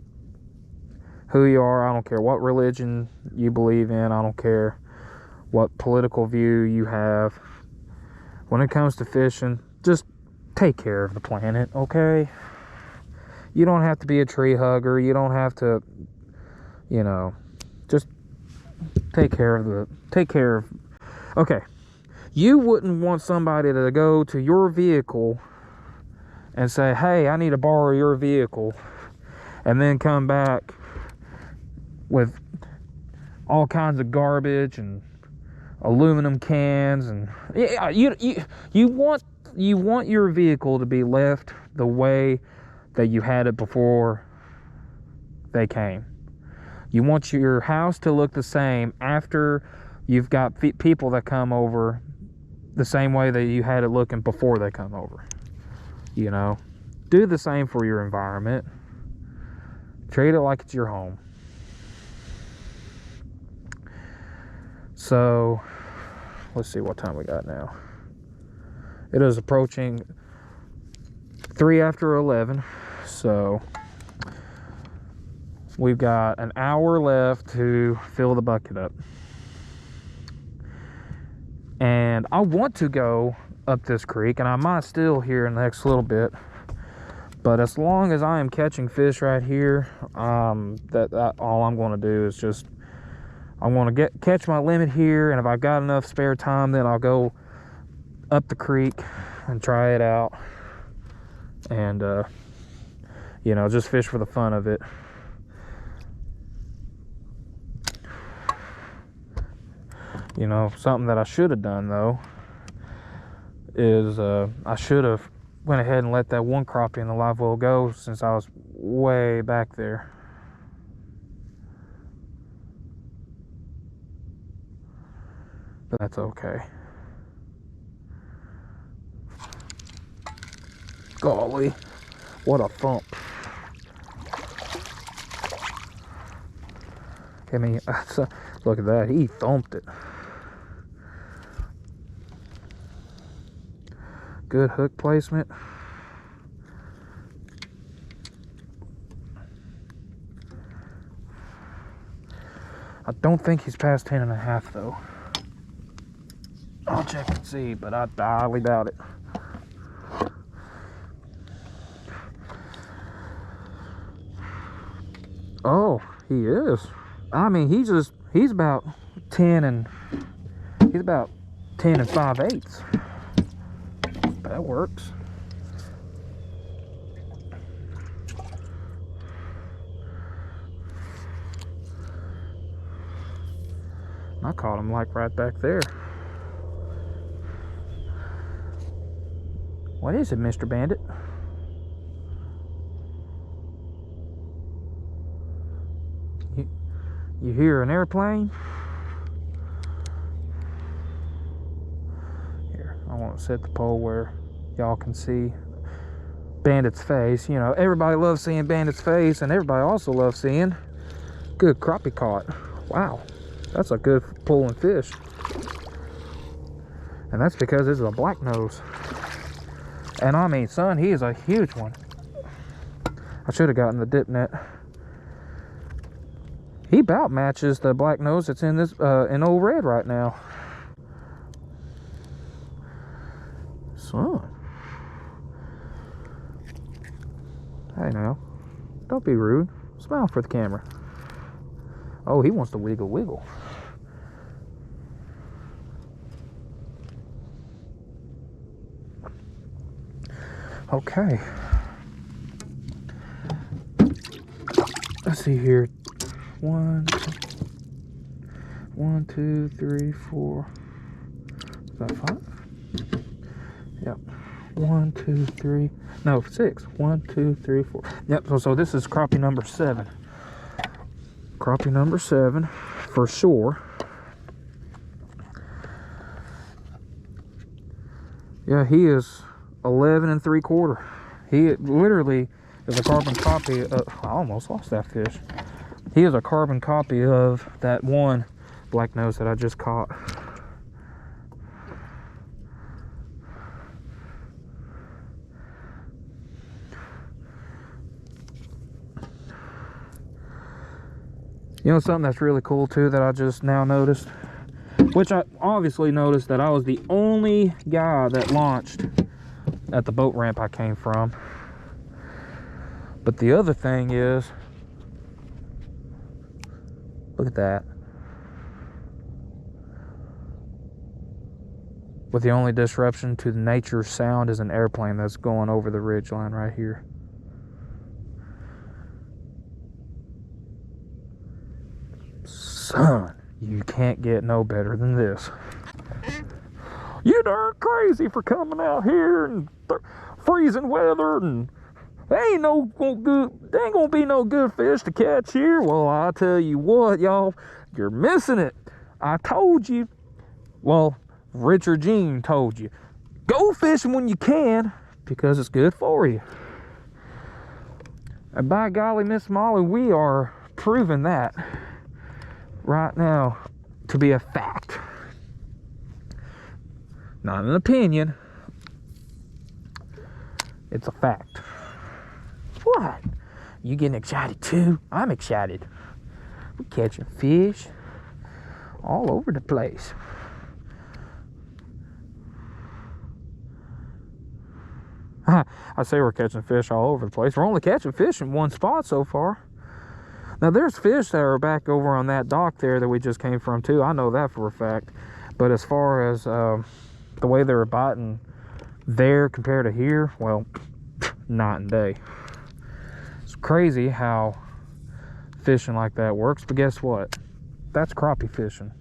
who you are, I don't care what religion you believe in, I don't care what political view you have. When it comes to fishing, just take care of the planet, okay? You don't have to be a tree hugger. You don't have to, you know, just take care of. Okay, you wouldn't want somebody to go to your vehicle and say, hey, I need to borrow your vehicle, and then come back with all kinds of garbage and aluminum cans, and yeah, you want your vehicle to be left the way that you had it before they came. You want your house to look the same after you've got people that come over, the same way that you had it looking before they come over. You know, do the same for your environment. Treat it like it's your home. So, let's see what time we got now. It is approaching 3 after 11, so we've got an hour left to fill the bucket up. And I want to go up this creek, and I might still here in the next little bit, but as long as I am catching fish right here, that all I'm going to do is just, I want to catch my limit here, and if I've got enough spare time, then I'll go up the creek and try it out, and you know, just fish for the fun of it. You know, something that I should have done though is I should have went ahead and let that one crappie in the live well go, since I was way back there. But that's okay. Golly, what a thump. I mean, look at that, he thumped it. Good hook placement. I don't think he's past 10.5 though. I'll check and see, but I highly doubt it. He is. I mean, he's about 10 and 5/8. That works. I caught him like right back there. What is it, Mr. Bandit? You hear an airplane? Here, I want to set the pole where y'all can see Bandit's face. You know, everybody loves seeing Bandit's face, and everybody also loves seeing good crappie caught. Wow, that's a good pulling fish. And that's because this is a black nose. And I mean, son, he is a huge one. I should have gotten the dip net. He about matches the black nose that's in this in Old Red right now. Son. Hey now, don't be rude. Smile for the camera. Oh, he wants to wiggle wiggle. Okay. Let's see here. 1, 2, 3, 4. Is that 5? Yep. 1, 2, 3. No, 6. 1, 2, 3, 4. Yep. So this is crappie number 7. Crappie number 7 for sure. Yeah, he is 11 3/4. He literally is a carbon copy of, I almost lost that fish. He is a carbon copy of that one black nose that I just caught. You know something that's really cool too that I just now noticed? Which I obviously noticed that I was the only guy that launched at the boat ramp I came from. But the other thing is, look at that. With the only disruption to the nature sound is an airplane that's going over the ridge line right here. Son, you can't get no better than this. You darn crazy for coming out here in freezing weather, and there ain't gonna be no good fish to catch here. Well, I tell you what, y'all, you're missing it. I told you. Well, Richard Jean told you. Go fishing when you can, because it's good for you. And by golly, Miss Molly, we are proving that right now to be a fact. Not an opinion. It's a fact. What? You getting excited too? I'm excited. We're catching fish all over the place. I say we're catching fish all over the place. We're only catching fish in one spot so far. Now there's fish that are back over on that dock there that we just came from too. I know that for a fact. But as far as the way they were biting there compared to here, well, night and day. It's crazy how fishing like that works, but guess what? That's crappie fishing.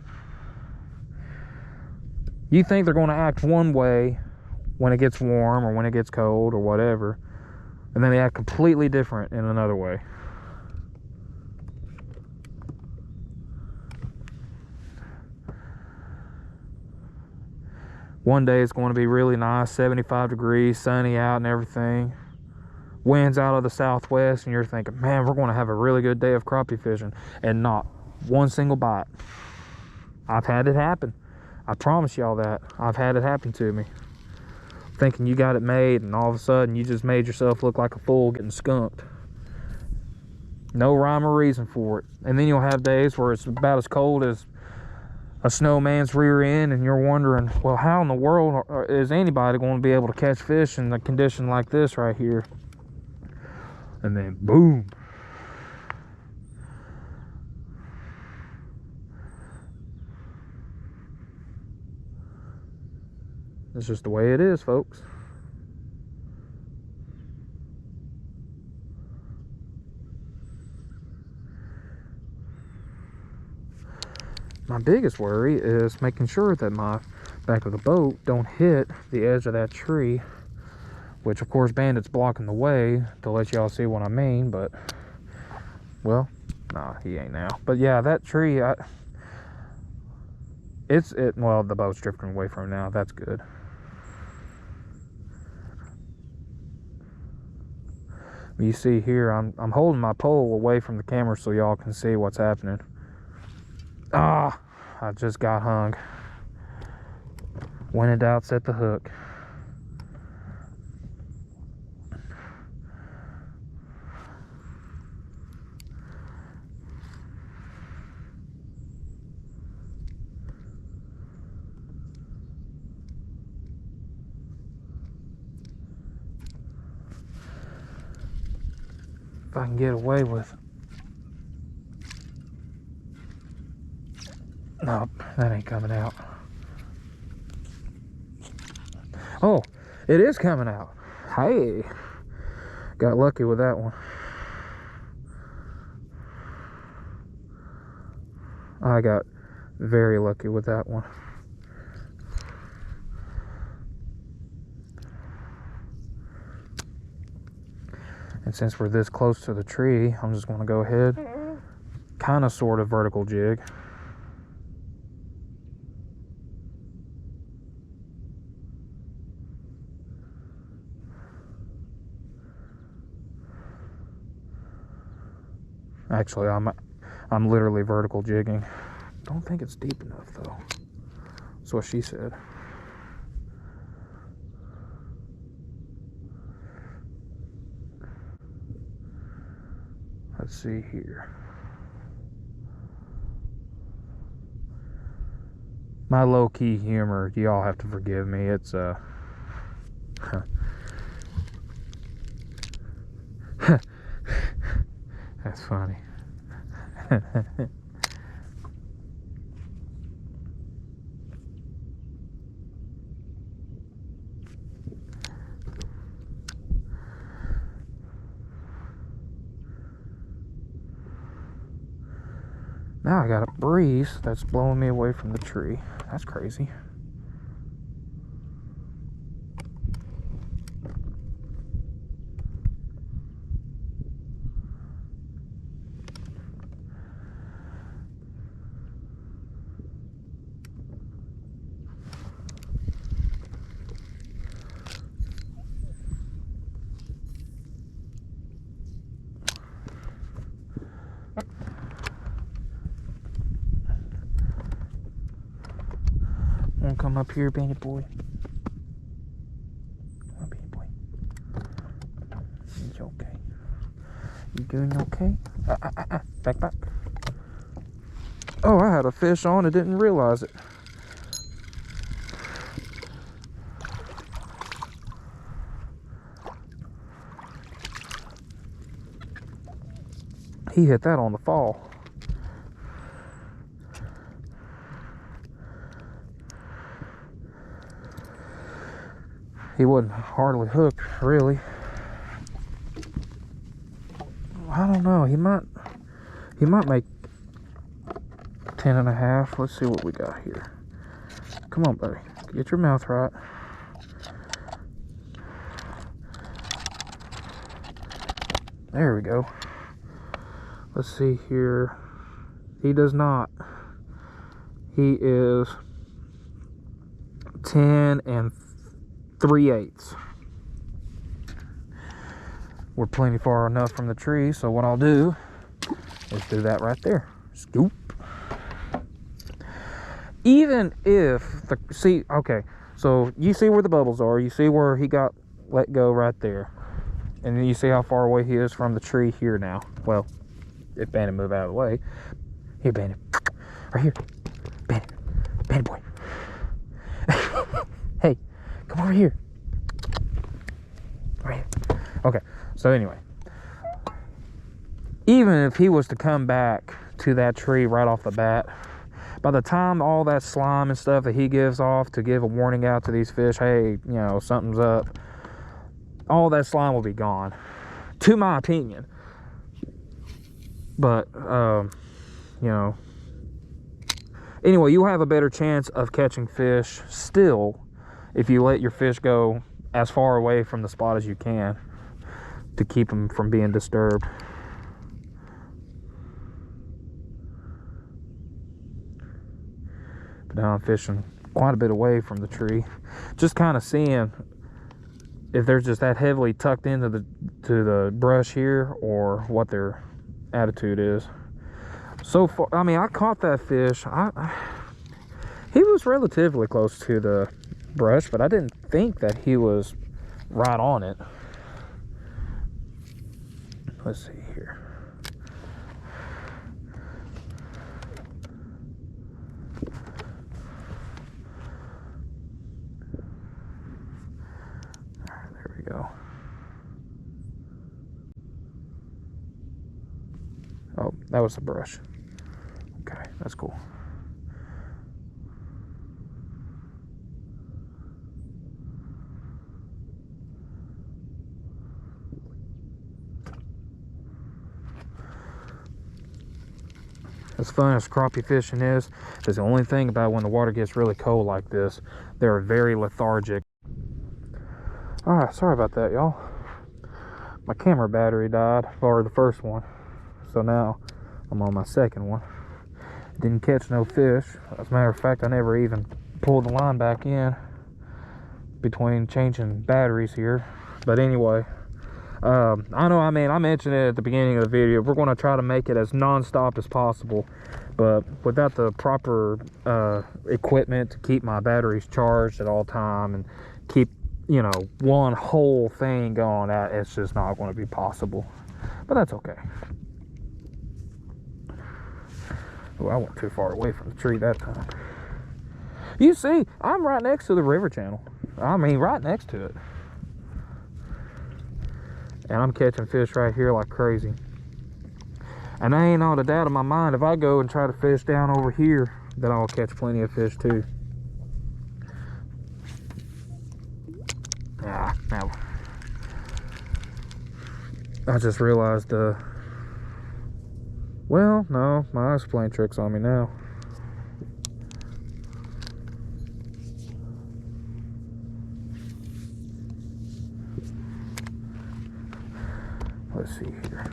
You think they're going to act one way when it gets warm or when it gets cold or whatever, and then they act completely different in another way. One day it's going to be really nice, 75 degrees, sunny out and everything. Winds out of the southwest, and you're thinking, man, we're going to have a really good day of crappie fishing, and not one single bite. I've had it happen. I promise y'all that. I've had it happen to me. Thinking you got it made, and all of a sudden you just made yourself look like a fool getting skunked. No rhyme or reason for it. And then you'll have days where it's about as cold as a snowman's rear end, and you're wondering, well, how in the world is anybody going to be able to catch fish in a condition like this right here? And then boom. It's just the way it is, folks. My biggest worry is making sure that my back of the boat don't hit the edge of that tree, which of course Bandit's blocking the way to let y'all see what I mean, but well, nah, he ain't now. But yeah, that tree, well, the boat's drifting away from it now. That's good. You see here, I'm holding my pole away from the camera so y'all can see what's happening. Ah, I just got hung. When in doubt, set the hook. If I can get away with. Nope, that ain't coming out. Oh, it is coming out. Hey, got lucky with that one. I got very lucky with that one. And since we're this close to the tree, I'm just going to go ahead, kind of sort of vertical jig. Actually, I'm literally vertical jigging. Don't think it's deep enough though. That's what she said. Let's see here. My low-key humor, y'all have to forgive me. It's that's funny. Now I got a breeze that's blowing me away from the tree. That's crazy. Won't come up here, Bandit boy. Come on, Bandit boy. You okay? You doing okay? Back. Oh, I had a fish on and didn't realize it. He hit that on the fall. He wasn't hardly hooked, really. I don't know. He might make 10.5. Let's see what we got here. Come on, buddy. Get your mouth right. There we go. Let's see here. He does not. He is 10 3/8. We're plenty far enough from the tree, so what I'll do is do that right there. Scoop. Even if the okay, so you see where the bubbles are, you see where he got let go right there, and then you see how far away he is from the tree here now. Well, if Bandit move out of the way. Here, Bandit, right here. Bandit boy. Hey, come over here. Right here. Okay, so anyway, even if he was to come back to that tree right off the bat, by the time all that slime and stuff that he gives off to give a warning out to these fish, hey, you know, something's up, all that slime will be gone, to my opinion. But you know, anyway, you'll have a better chance of catching fish still if you let your fish go as far away from the spot as you can to keep them from being disturbed. But now I'm fishing quite a bit away from the tree, just kind of seeing if they're just that heavily tucked into the brush here, or what their attitude is. So far, I mean, I caught that fish. He was relatively close to the brush, but I didn't think that he was right on it. Let's see here. All right, there we go. Oh, that was the brush. Okay, that's cool. As fun as crappie fishing is the only thing about when the water gets really cold like this, they're very lethargic. Alright, sorry about that, y'all. My camera battery died, or the first one. So now I'm on my second one. Didn't catch no fish. As a matter of fact, I never even pulled the line back in between changing batteries here. But anyway, I know, I mean, I mentioned it at the beginning of the video. We're going to try to make it as non-stop as possible, but without the proper equipment to keep my batteries charged at all time and keep, you know, one whole thing going, it's just not going to be possible. But that's okay. Oh, I went too far away from the tree that time. You see, I'm right next to the river channel. I mean, right next to it. And I'm catching fish right here like crazy. And I ain't not a doubt in my mind, if I go and try to fish down over here, that I'll catch plenty of fish too. Now I just realized, well, no, my eye's playing tricks on me now. Let's see here.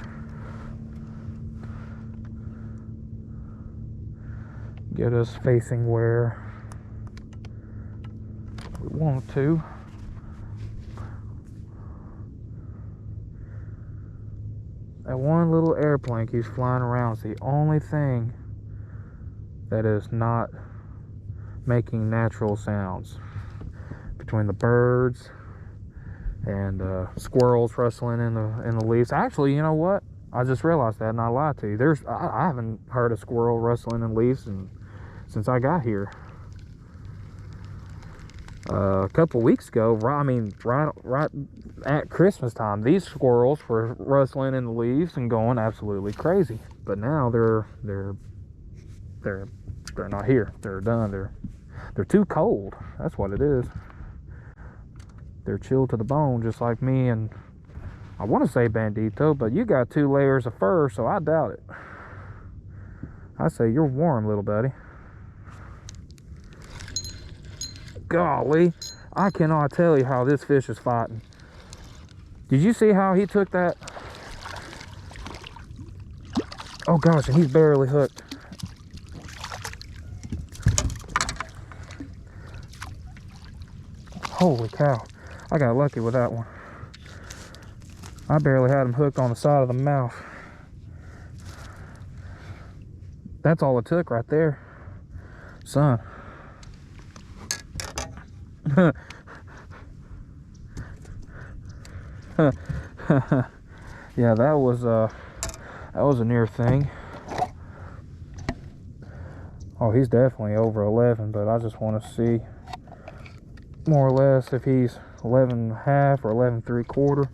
Get us facing where we want to. That one little airplane keeps flying around. It's the only thing that is not making natural sounds. Between the birds and squirrels rustling in the leaves. Actually, you know what? I just realized that, and I lied to you. I haven't heard a squirrel rustling in leaves since I got here. A couple weeks ago, right at Christmas time, these squirrels were rustling in the leaves and going absolutely crazy. But now they're not here. They're done. They're too cold. That's what it is. They're chilled to the bone, just like me and, I want to say Bandito, but you got 2 layers of fur, so I doubt it. I say you're warm, little buddy. Golly, I cannot tell you how this fish is fighting. Did you see how he took that? Oh gosh, and he's barely hooked. Holy cow, I got lucky with that one. I barely had him hooked on the side of the mouth. That's all it took right there, son. Yeah, that was a near thing. Oh, he's definitely over 11, but I just want to see more or less if he's 11.5 or 11.75.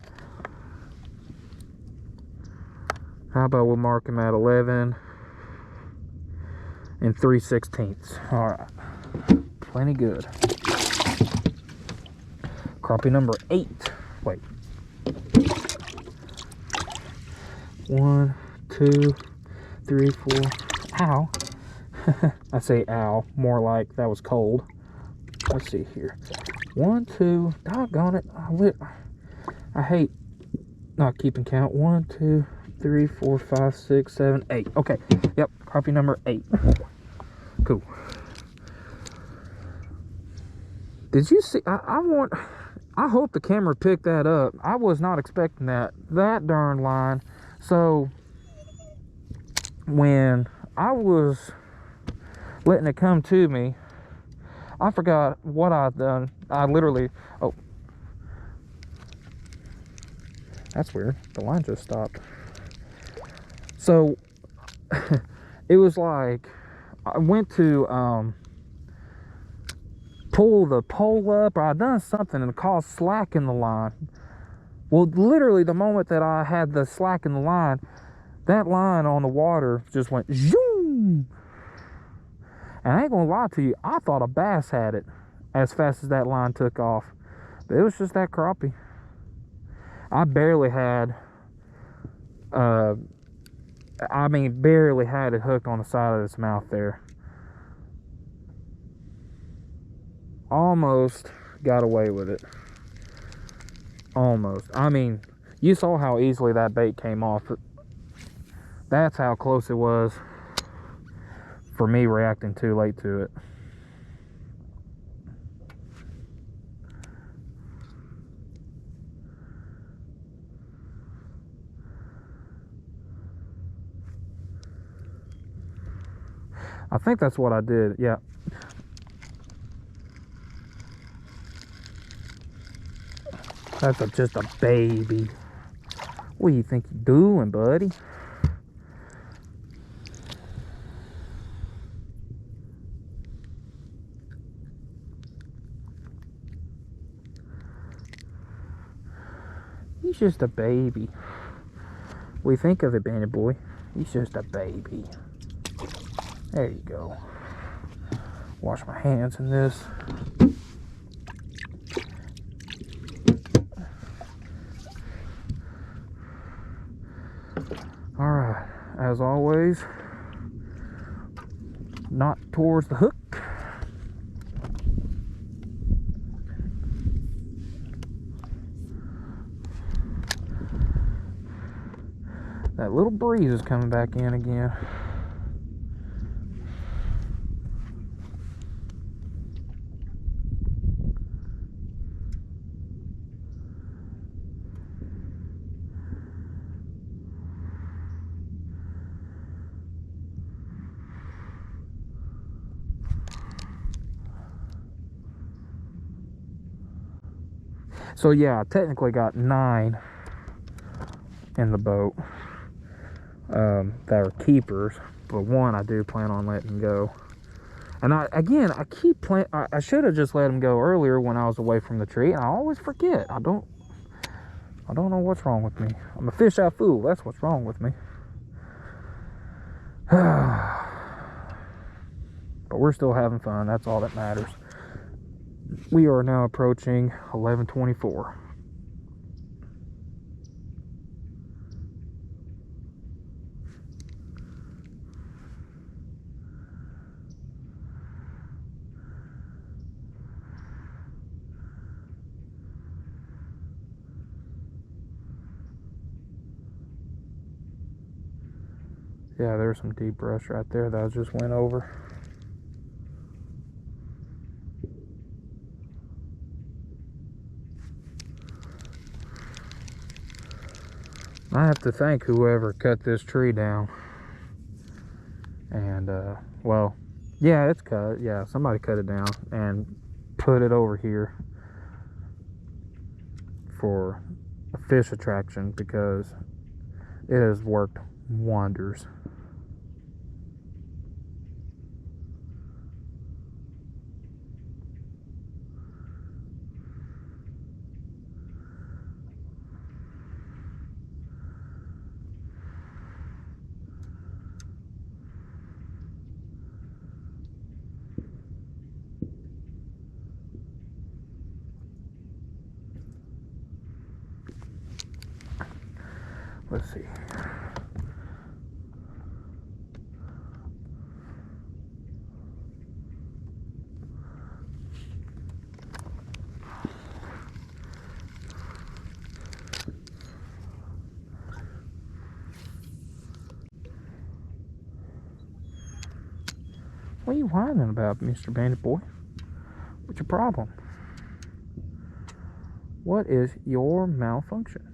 How about we'll mark him at 11, and 3/16. All right, plenty good. Crappie number 8. Wait. 1, 2, 3, 4. Ow. I say ow, more like that was cold. Let's see here. 1, 2. Doggone it. I hate not keeping count. 1, 2, 3, 4, 5, 6, 7, 8. Okay. Yep. Crappie number 8. Cool. Did you see? I hope the camera picked that up. I was not expecting that darn line. So when I was letting it come to me, I forgot what I'd done. I literally, oh, that's weird. The line just stopped. So it was like I went to pull the pole up, or I'd done something and it caused slack in the line. Well, literally the moment that I had the slack in the line, that line on the water just went zoom. And I ain't gonna lie to you, I thought a bass had it as fast as that line took off. But it was just that crappie. I barely had, barely had it hooked on the side of its mouth there. Almost got away with it. Almost. I mean, you saw how easily that bait came off. That's how close it was for me reacting too late to it. I think that's what I did, yeah. That's just a baby. What do you think you're doing, buddy? He's just a baby. We think of it, Bandy boy. He's just a baby. There you go. Wash my hands in this. Alright, as always, not towards the hook. That little breeze is coming back in again. So yeah, I technically got 9 in the boat that are keepers, but 1 I do plan on letting go. And I should have just let him go earlier when I was away from the tree, and I always forget. I don't know what's wrong with me. I'm a fish out fool. That's what's wrong with me. But we're still having fun. That's all that matters. We are now approaching 11:24. Yeah, there's some deep brush right there that I just went over. I have to thank whoever cut this tree down. And, well, yeah, it's cut. Yeah, somebody cut it down and put it over here for a fish attraction, because it has worked wonders. Let's see. What are you whining about, Mr. Bandit Boy? What's your problem? What is your malfunction?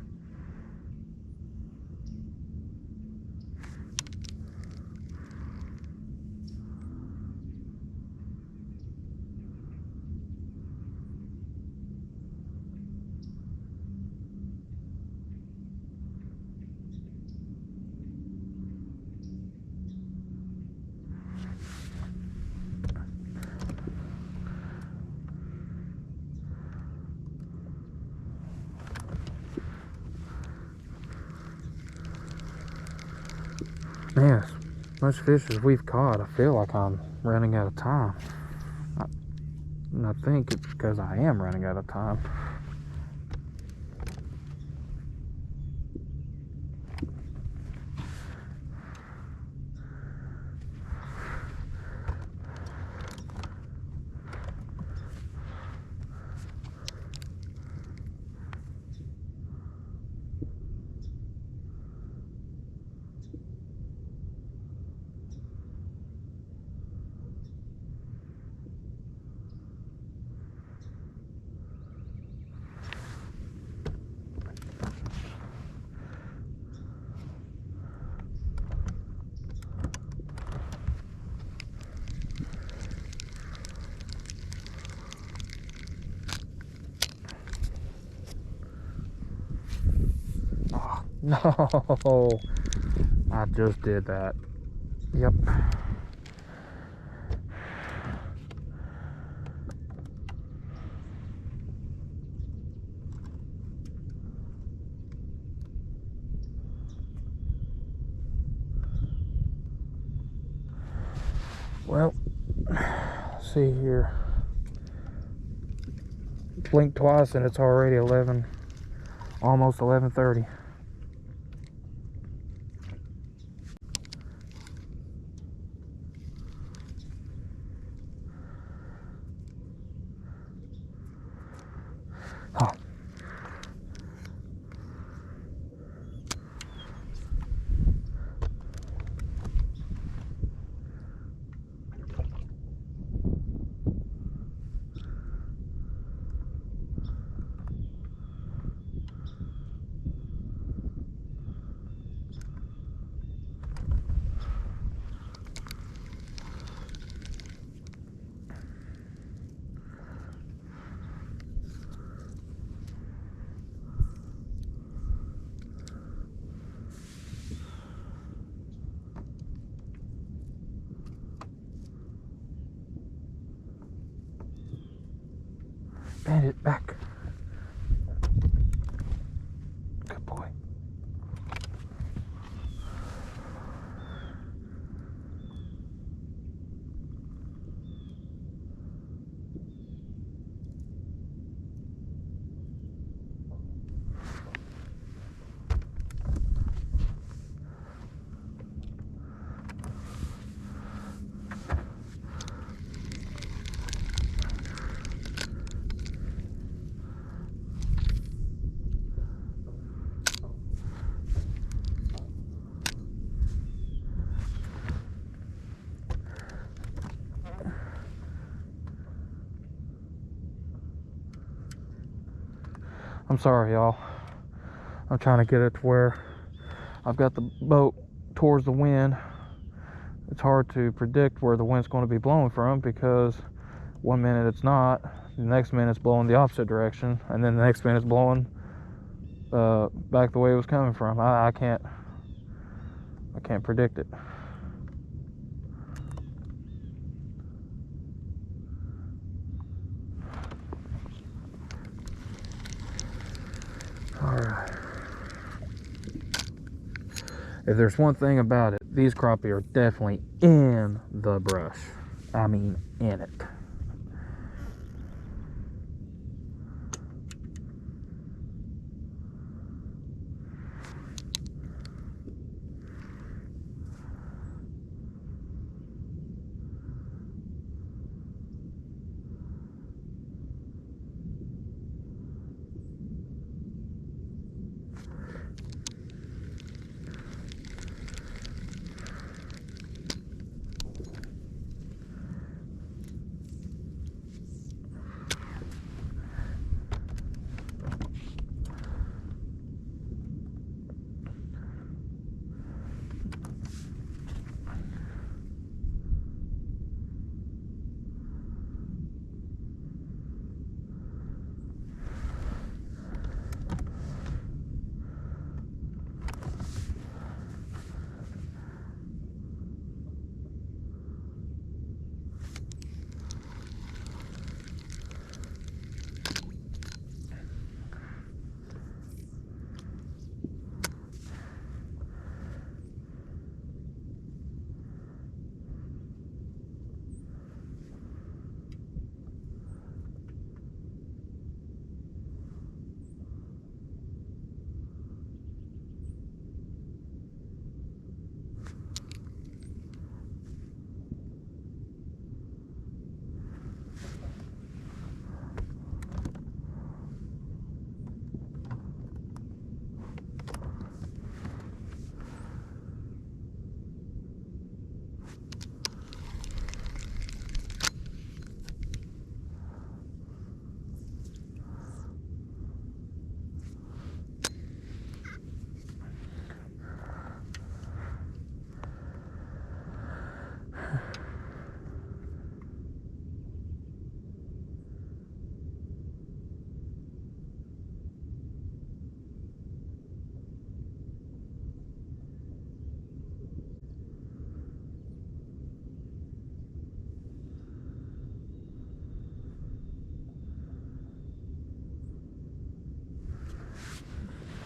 Man, as much fish as we've caught, I feel like I'm running out of time. And I think it's because I am running out of time. No, I just did that. Yep. Well, let's see here. Blinked twice and it's already 11, almost 11:30. Huh. Bandit, back. Good boy. I'm sorry, y'all. I'm trying to get it to where I've got the boat towards the wind. It's hard to predict where the wind's going to be blowing from because one minute it's not, the next minute it's blowing the opposite direction, and then the next minute it's blowing back the way it was coming from. I can't predict it. Alright. If there's one thing about it, these crappie are definitely in the brush. I mean, in it.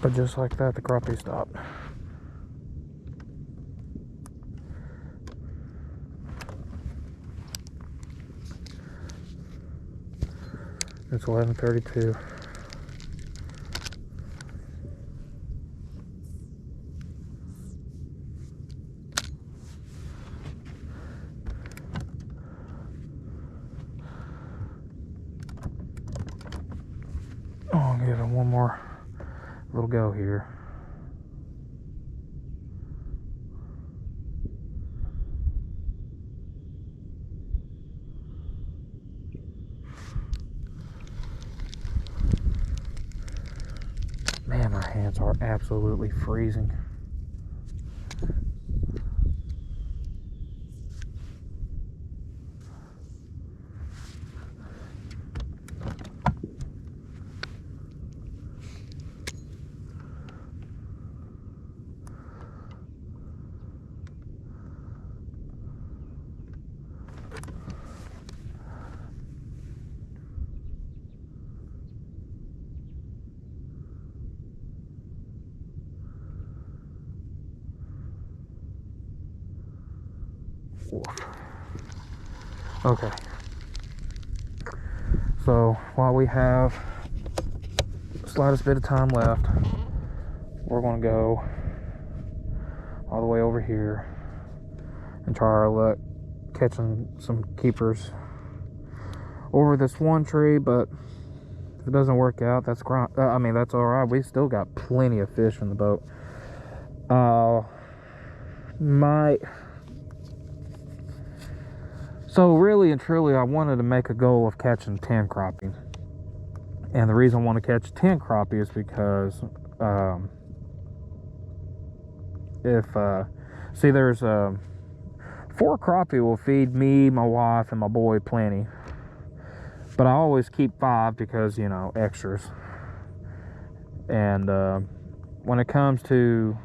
But just like that, the crappie stopped. It's 11:32. Oh, I'll give it one more little go here. Man, my hands are absolutely freezing. Okay. So while we have the slightest bit of time left, we're going to go all the way over here and try our luck catching some keepers over this one tree. But if it doesn't work out, that's that's all right. We still got plenty of fish in the boat. So really and truly, I wanted to make a goal of catching 10 crappie. And the reason I want to catch 10 crappie is because there's 4 crappie will feed me, my wife, and my boy plenty. But I always keep 5 because, you know, extras. And when it comes to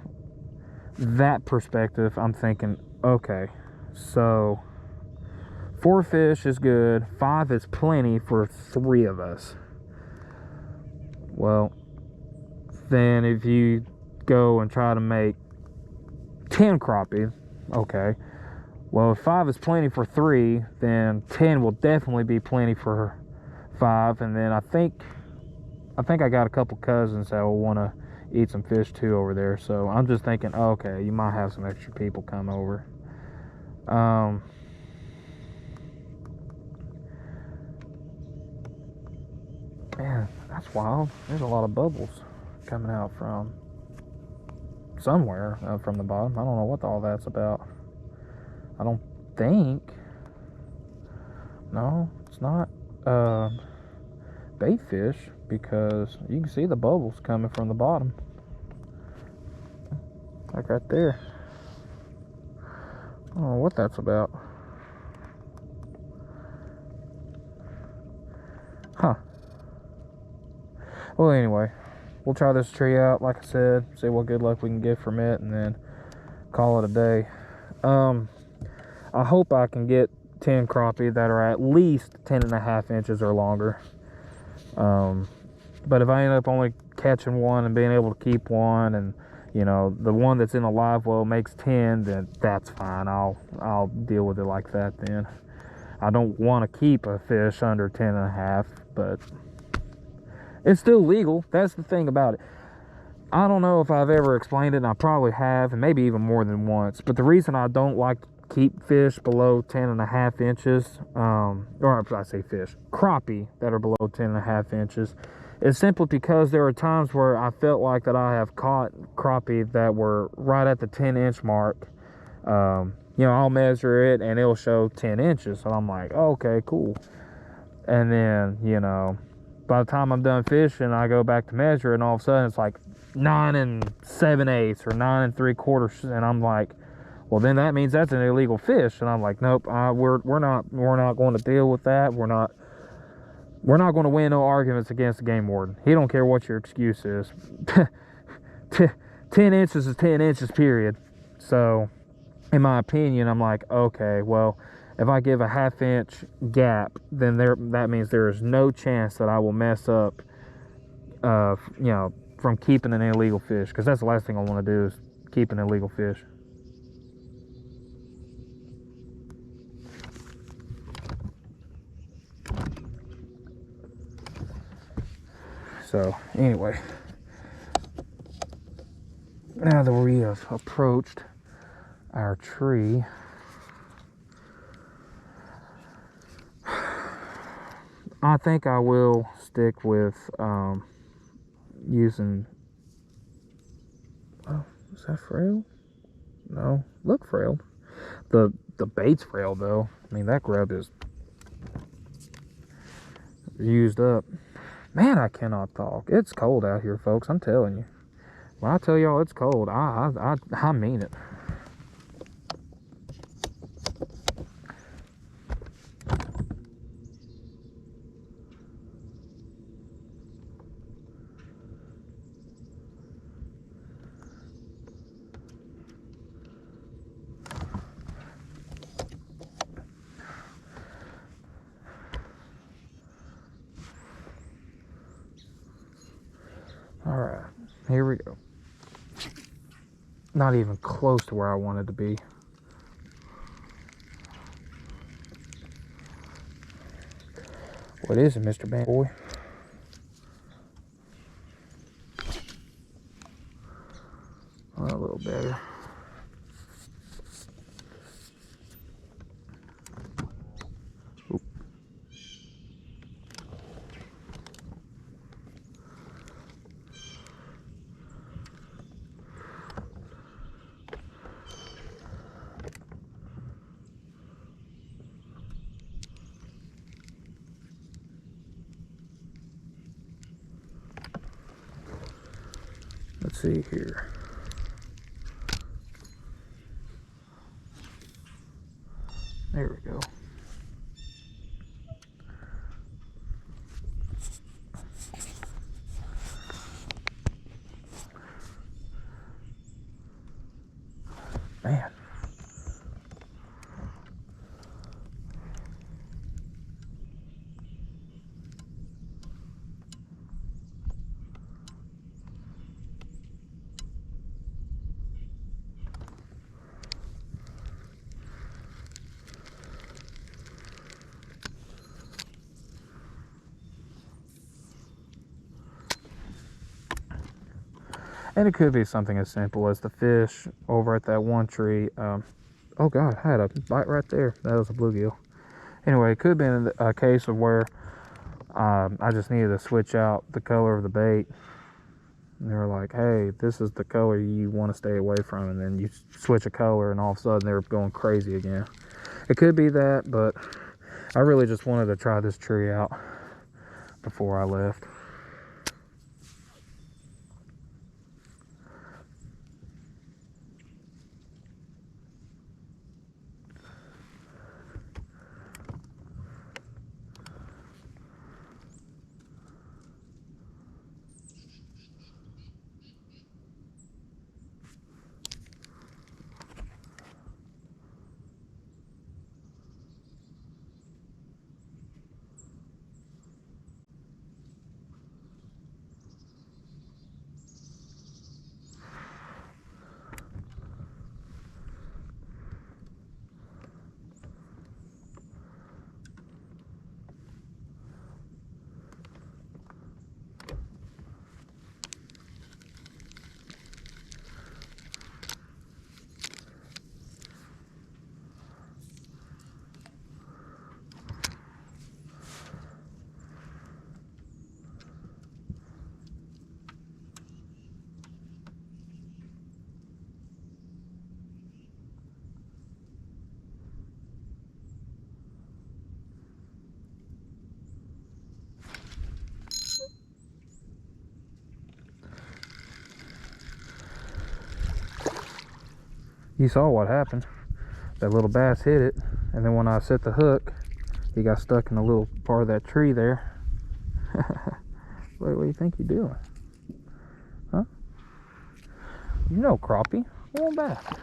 that perspective, I'm thinking, okay, so 4 fish is good, 5 is plenty for 3 of us. Well, then if you go and try to make 10 crappie, okay, well, if 5 is plenty for 3, then 10 will definitely be plenty for 5. And then I think I got a couple cousins that will want to eat some fish too over there. So I'm just thinking, okay, you might have some extra people come over. Man, that's wild. There's a lot of bubbles coming out from somewhere from the bottom. I don't know what all that's about. I don't think. No, it's not bait fish, because you can see the bubbles coming from the bottom. Like right there. I don't know what that's about. Huh. Well, anyway, we'll try this tree out, like I said, see what good luck we can get from it, and then call it a day. I hope I can get 10 crappie that are at least 10.5 inches or longer. But if I end up only catching one and being able to keep one, and you know, the one that's in the live well makes 10, then that's fine. I'll deal with it like that then. I don't want to keep a fish under 10.5, but it's still legal. That's the thing about it. I don't know if I've ever explained it, and I probably have, and maybe even more than once, but the reason I don't like to keep fish below 10.5 inches, or I say fish, crappie that are below 10.5 inches, is simply because there are times where I felt like that I have caught crappie that were right at the 10-inch mark. You know, I'll measure it and it'll show 10 inches. So I'm like, oh, okay, cool. And then, you know, by the time I'm done fishing, I go back to measure, and all of a sudden it's like 9 7/8 or 9 3/4, and I'm like, well, then that means that's an illegal fish. And I'm like, nope, we're not going to deal with that. We're not going to win no arguments against the game warden. He don't care what your excuse is. 10 inches is 10 inches, period. So, in my opinion, I'm like, okay, well, if I give a 1/2 inch gap, then that means there is no chance that I will mess up, you know, from keeping an illegal fish, because that's the last thing I want to do is keep an illegal fish. So anyway, now that we have approached our tree, I think I will stick with using, oh, is that frail? No, look frail. The bait's frail though. I mean, that grub is used up. Man, I cannot talk. It's cold out here, folks. I'm telling you. When I tell y'all it's cold, I mean it. All right, here we go. Not even close to where I wanted to be. What is it, Mr. Band Boy? A little better. Oop. Let's see here. There we go. Man. And it could be something as simple as the fish over at that one tree. Oh God, I had a bite right there. That was a bluegill. Anyway, it could have been a case of where I just needed to switch out the color of the bait. And they were like, hey, this is the color you want to stay away from. And then you switch a color and all of a sudden they're going crazy again. It could be that, but I really just wanted to try this tree out before I left. You saw what happened. That little bass hit it, and then when I set the hook, he got stuck in a little part of that tree there. What do you think you're doing? Huh? You know, crappie. Come on back.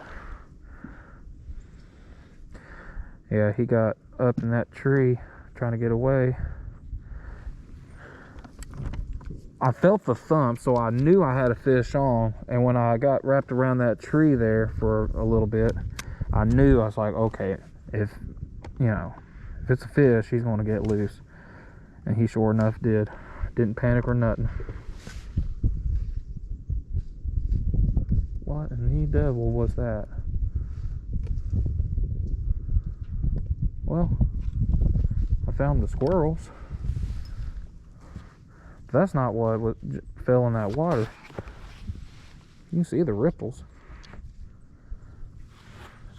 Yeah, he got up in that tree trying to get away. I felt the thump, so I knew I had a fish on. And when I got wrapped around that tree there for a little bit, I knew, I was like, okay, if it's a fish, he's going to get loose. And he sure enough did. Didn't panic or nothing. What in the devil was that? Well, I found the squirrels. But that's not what fell in that water. You can see the ripples.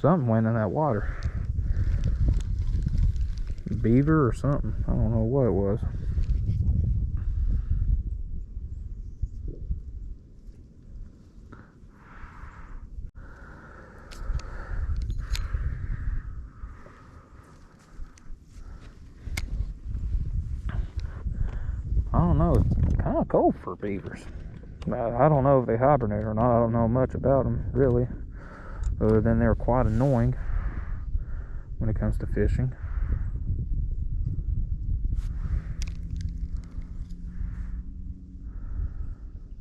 Something went in that water. Beaver or something. I don't know what it was. I don't know. It's kind of cold for beavers. I don't know if they hibernate or not. I don't know much about them, really. Other than they're quite annoying when it comes to fishing.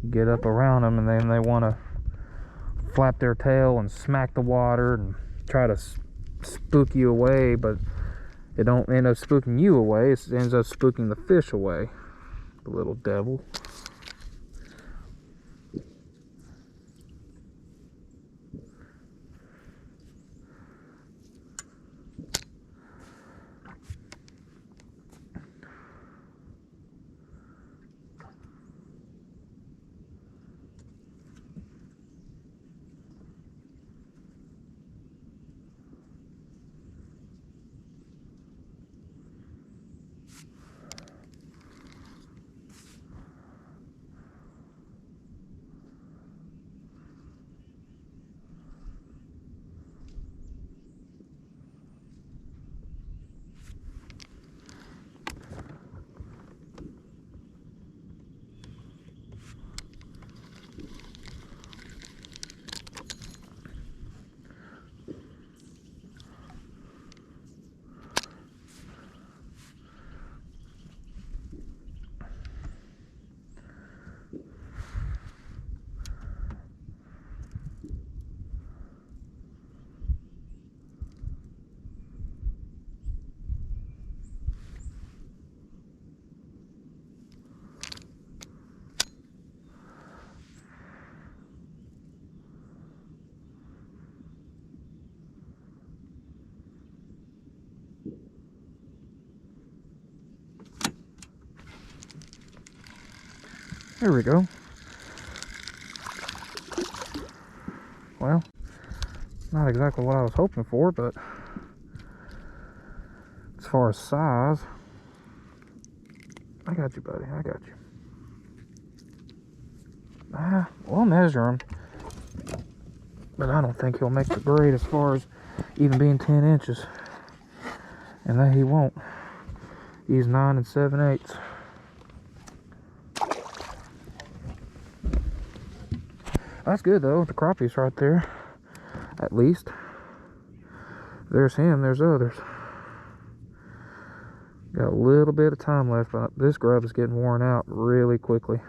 Get up around them and then they want to flap their tail and smack the water and try to spook you away, but it don't end up spooking you away. It ends up spooking the fish away. The little devil. There we go. Well, not exactly what I was hoping for, but as far as size, I got you, buddy. I got you. We'll measure him, but I don't think he'll make the grade as far as even being 10 inches. And that he won't. He's 9 7/8. That's good though. The crappie's right there. At least. There's him. There's others. Got a little bit of time left, but this grub is getting worn out really quickly.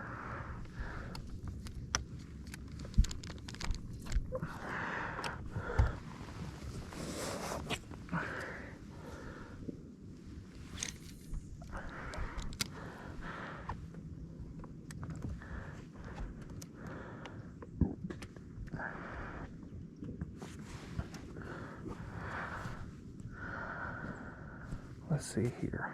Let's see here.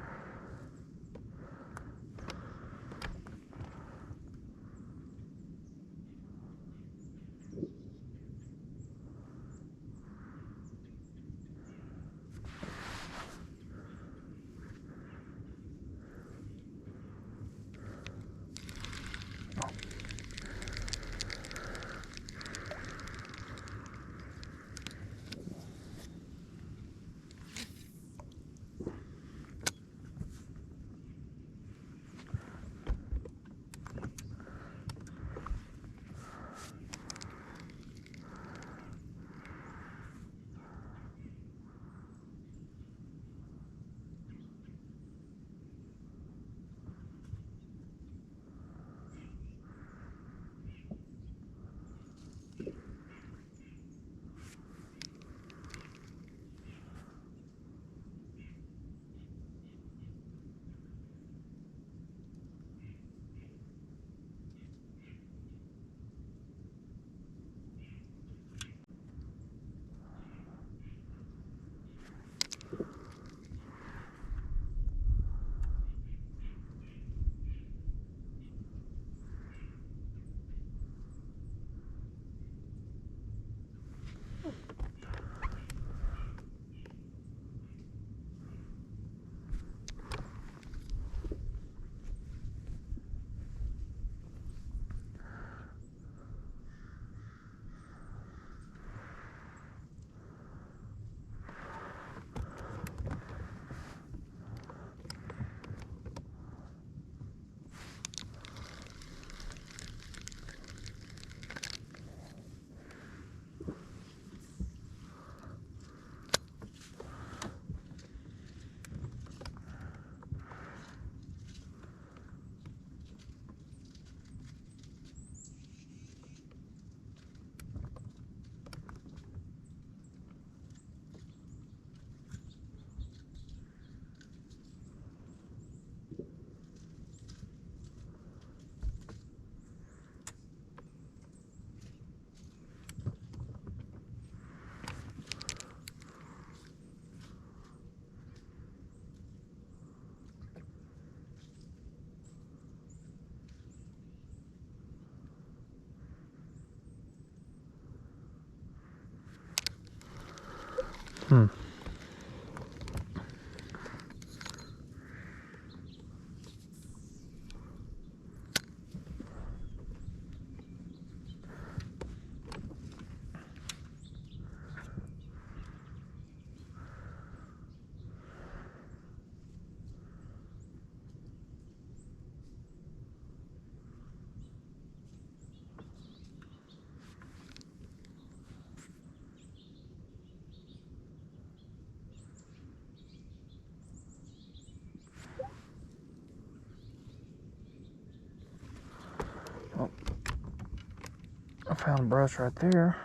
Oh, I found a brush right there.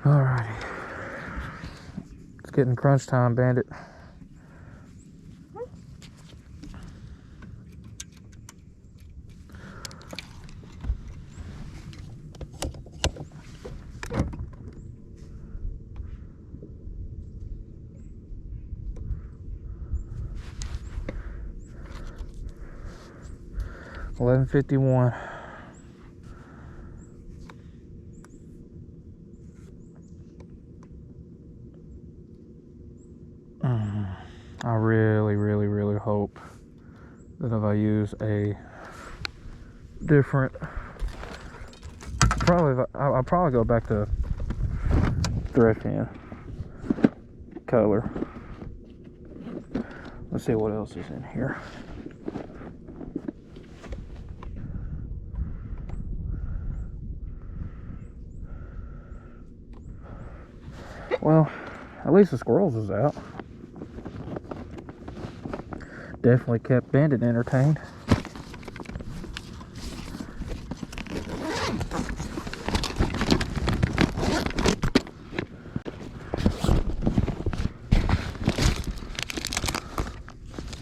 Alrighty. It's getting crunch time, Bandit. $11.51. I really hope that if I use a different, I'll probably go back to threadfin color. Let's see what else is in here. Well, at least the squirrels is out. Definitely kept Bandit entertained.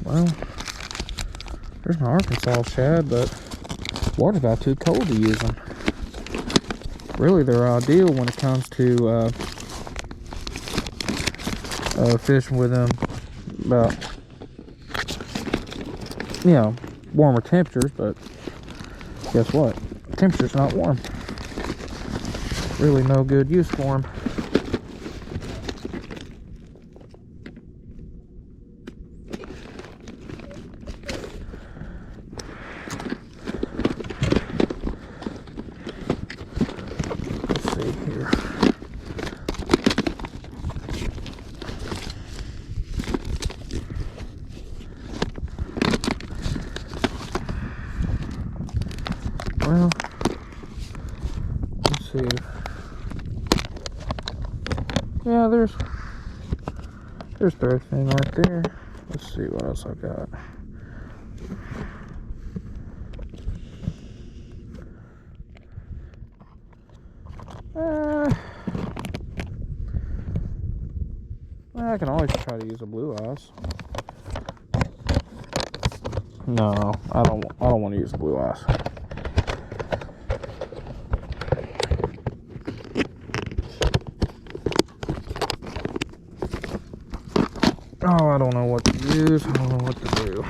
Well, there's my Arkansas shad, but water's about too cold to use them. Really, they're ideal when it comes to fishing with them about, you know, warmer temperatures, but guess what? Temperature's not warm. Really no good use for them. Let's see here. Well, let's see. Yeah, there's threadfin right there. Let's see what else I got. I can always try to use a blue eyes. No, I don't want to use blue eyes. Oh, I don't know what to use. I don't know what to do.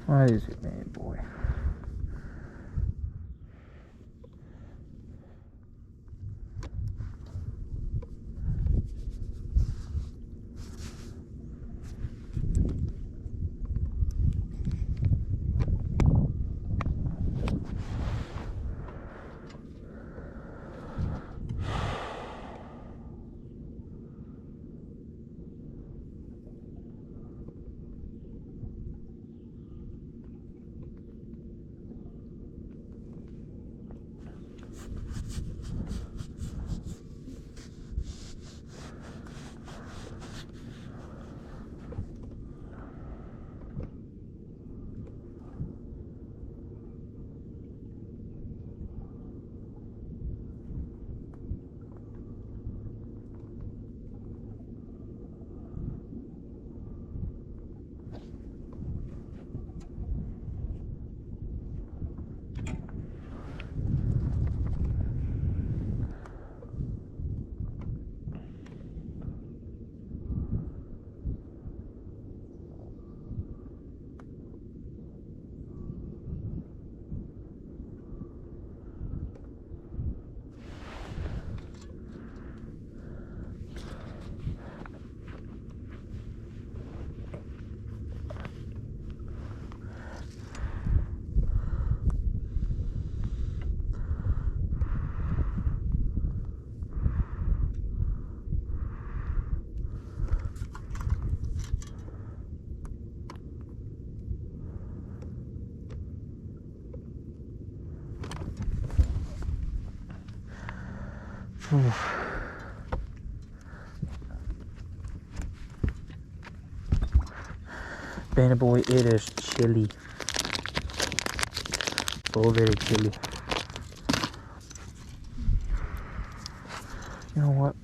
Why is it, man, boy? Banner boy, it is chilly. So very chilly. You know what?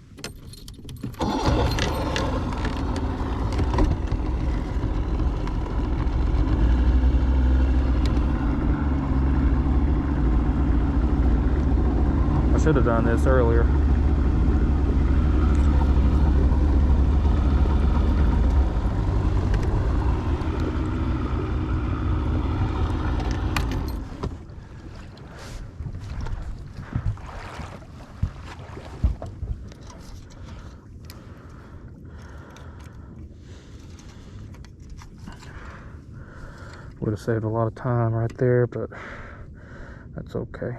I should have done this earlier. Would have saved a lot of time right there, but that's okay.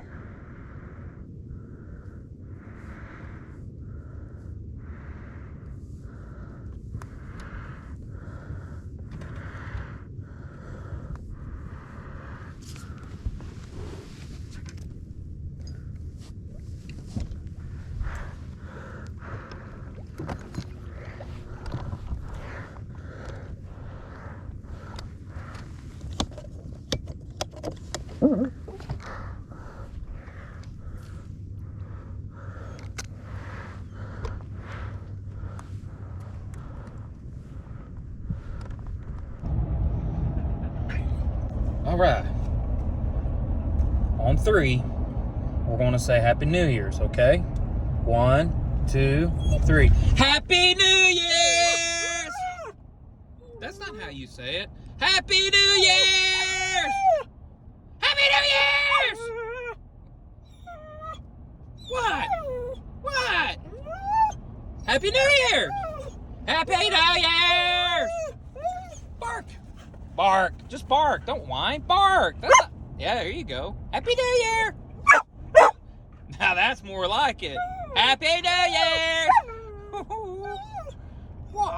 All right. On 3, we're going to say Happy New Year's, okay? 1, 2, 3. Happy New Year's! That's not how you say it. Happy New Year's! Happy New Year's! What? What? Happy New Year! Happy New Year! Bark! Bark. Just bark. Don't whine. Bark. Yeah, there you go. Happy New Year! Now that's more like it. Happy New Year! What?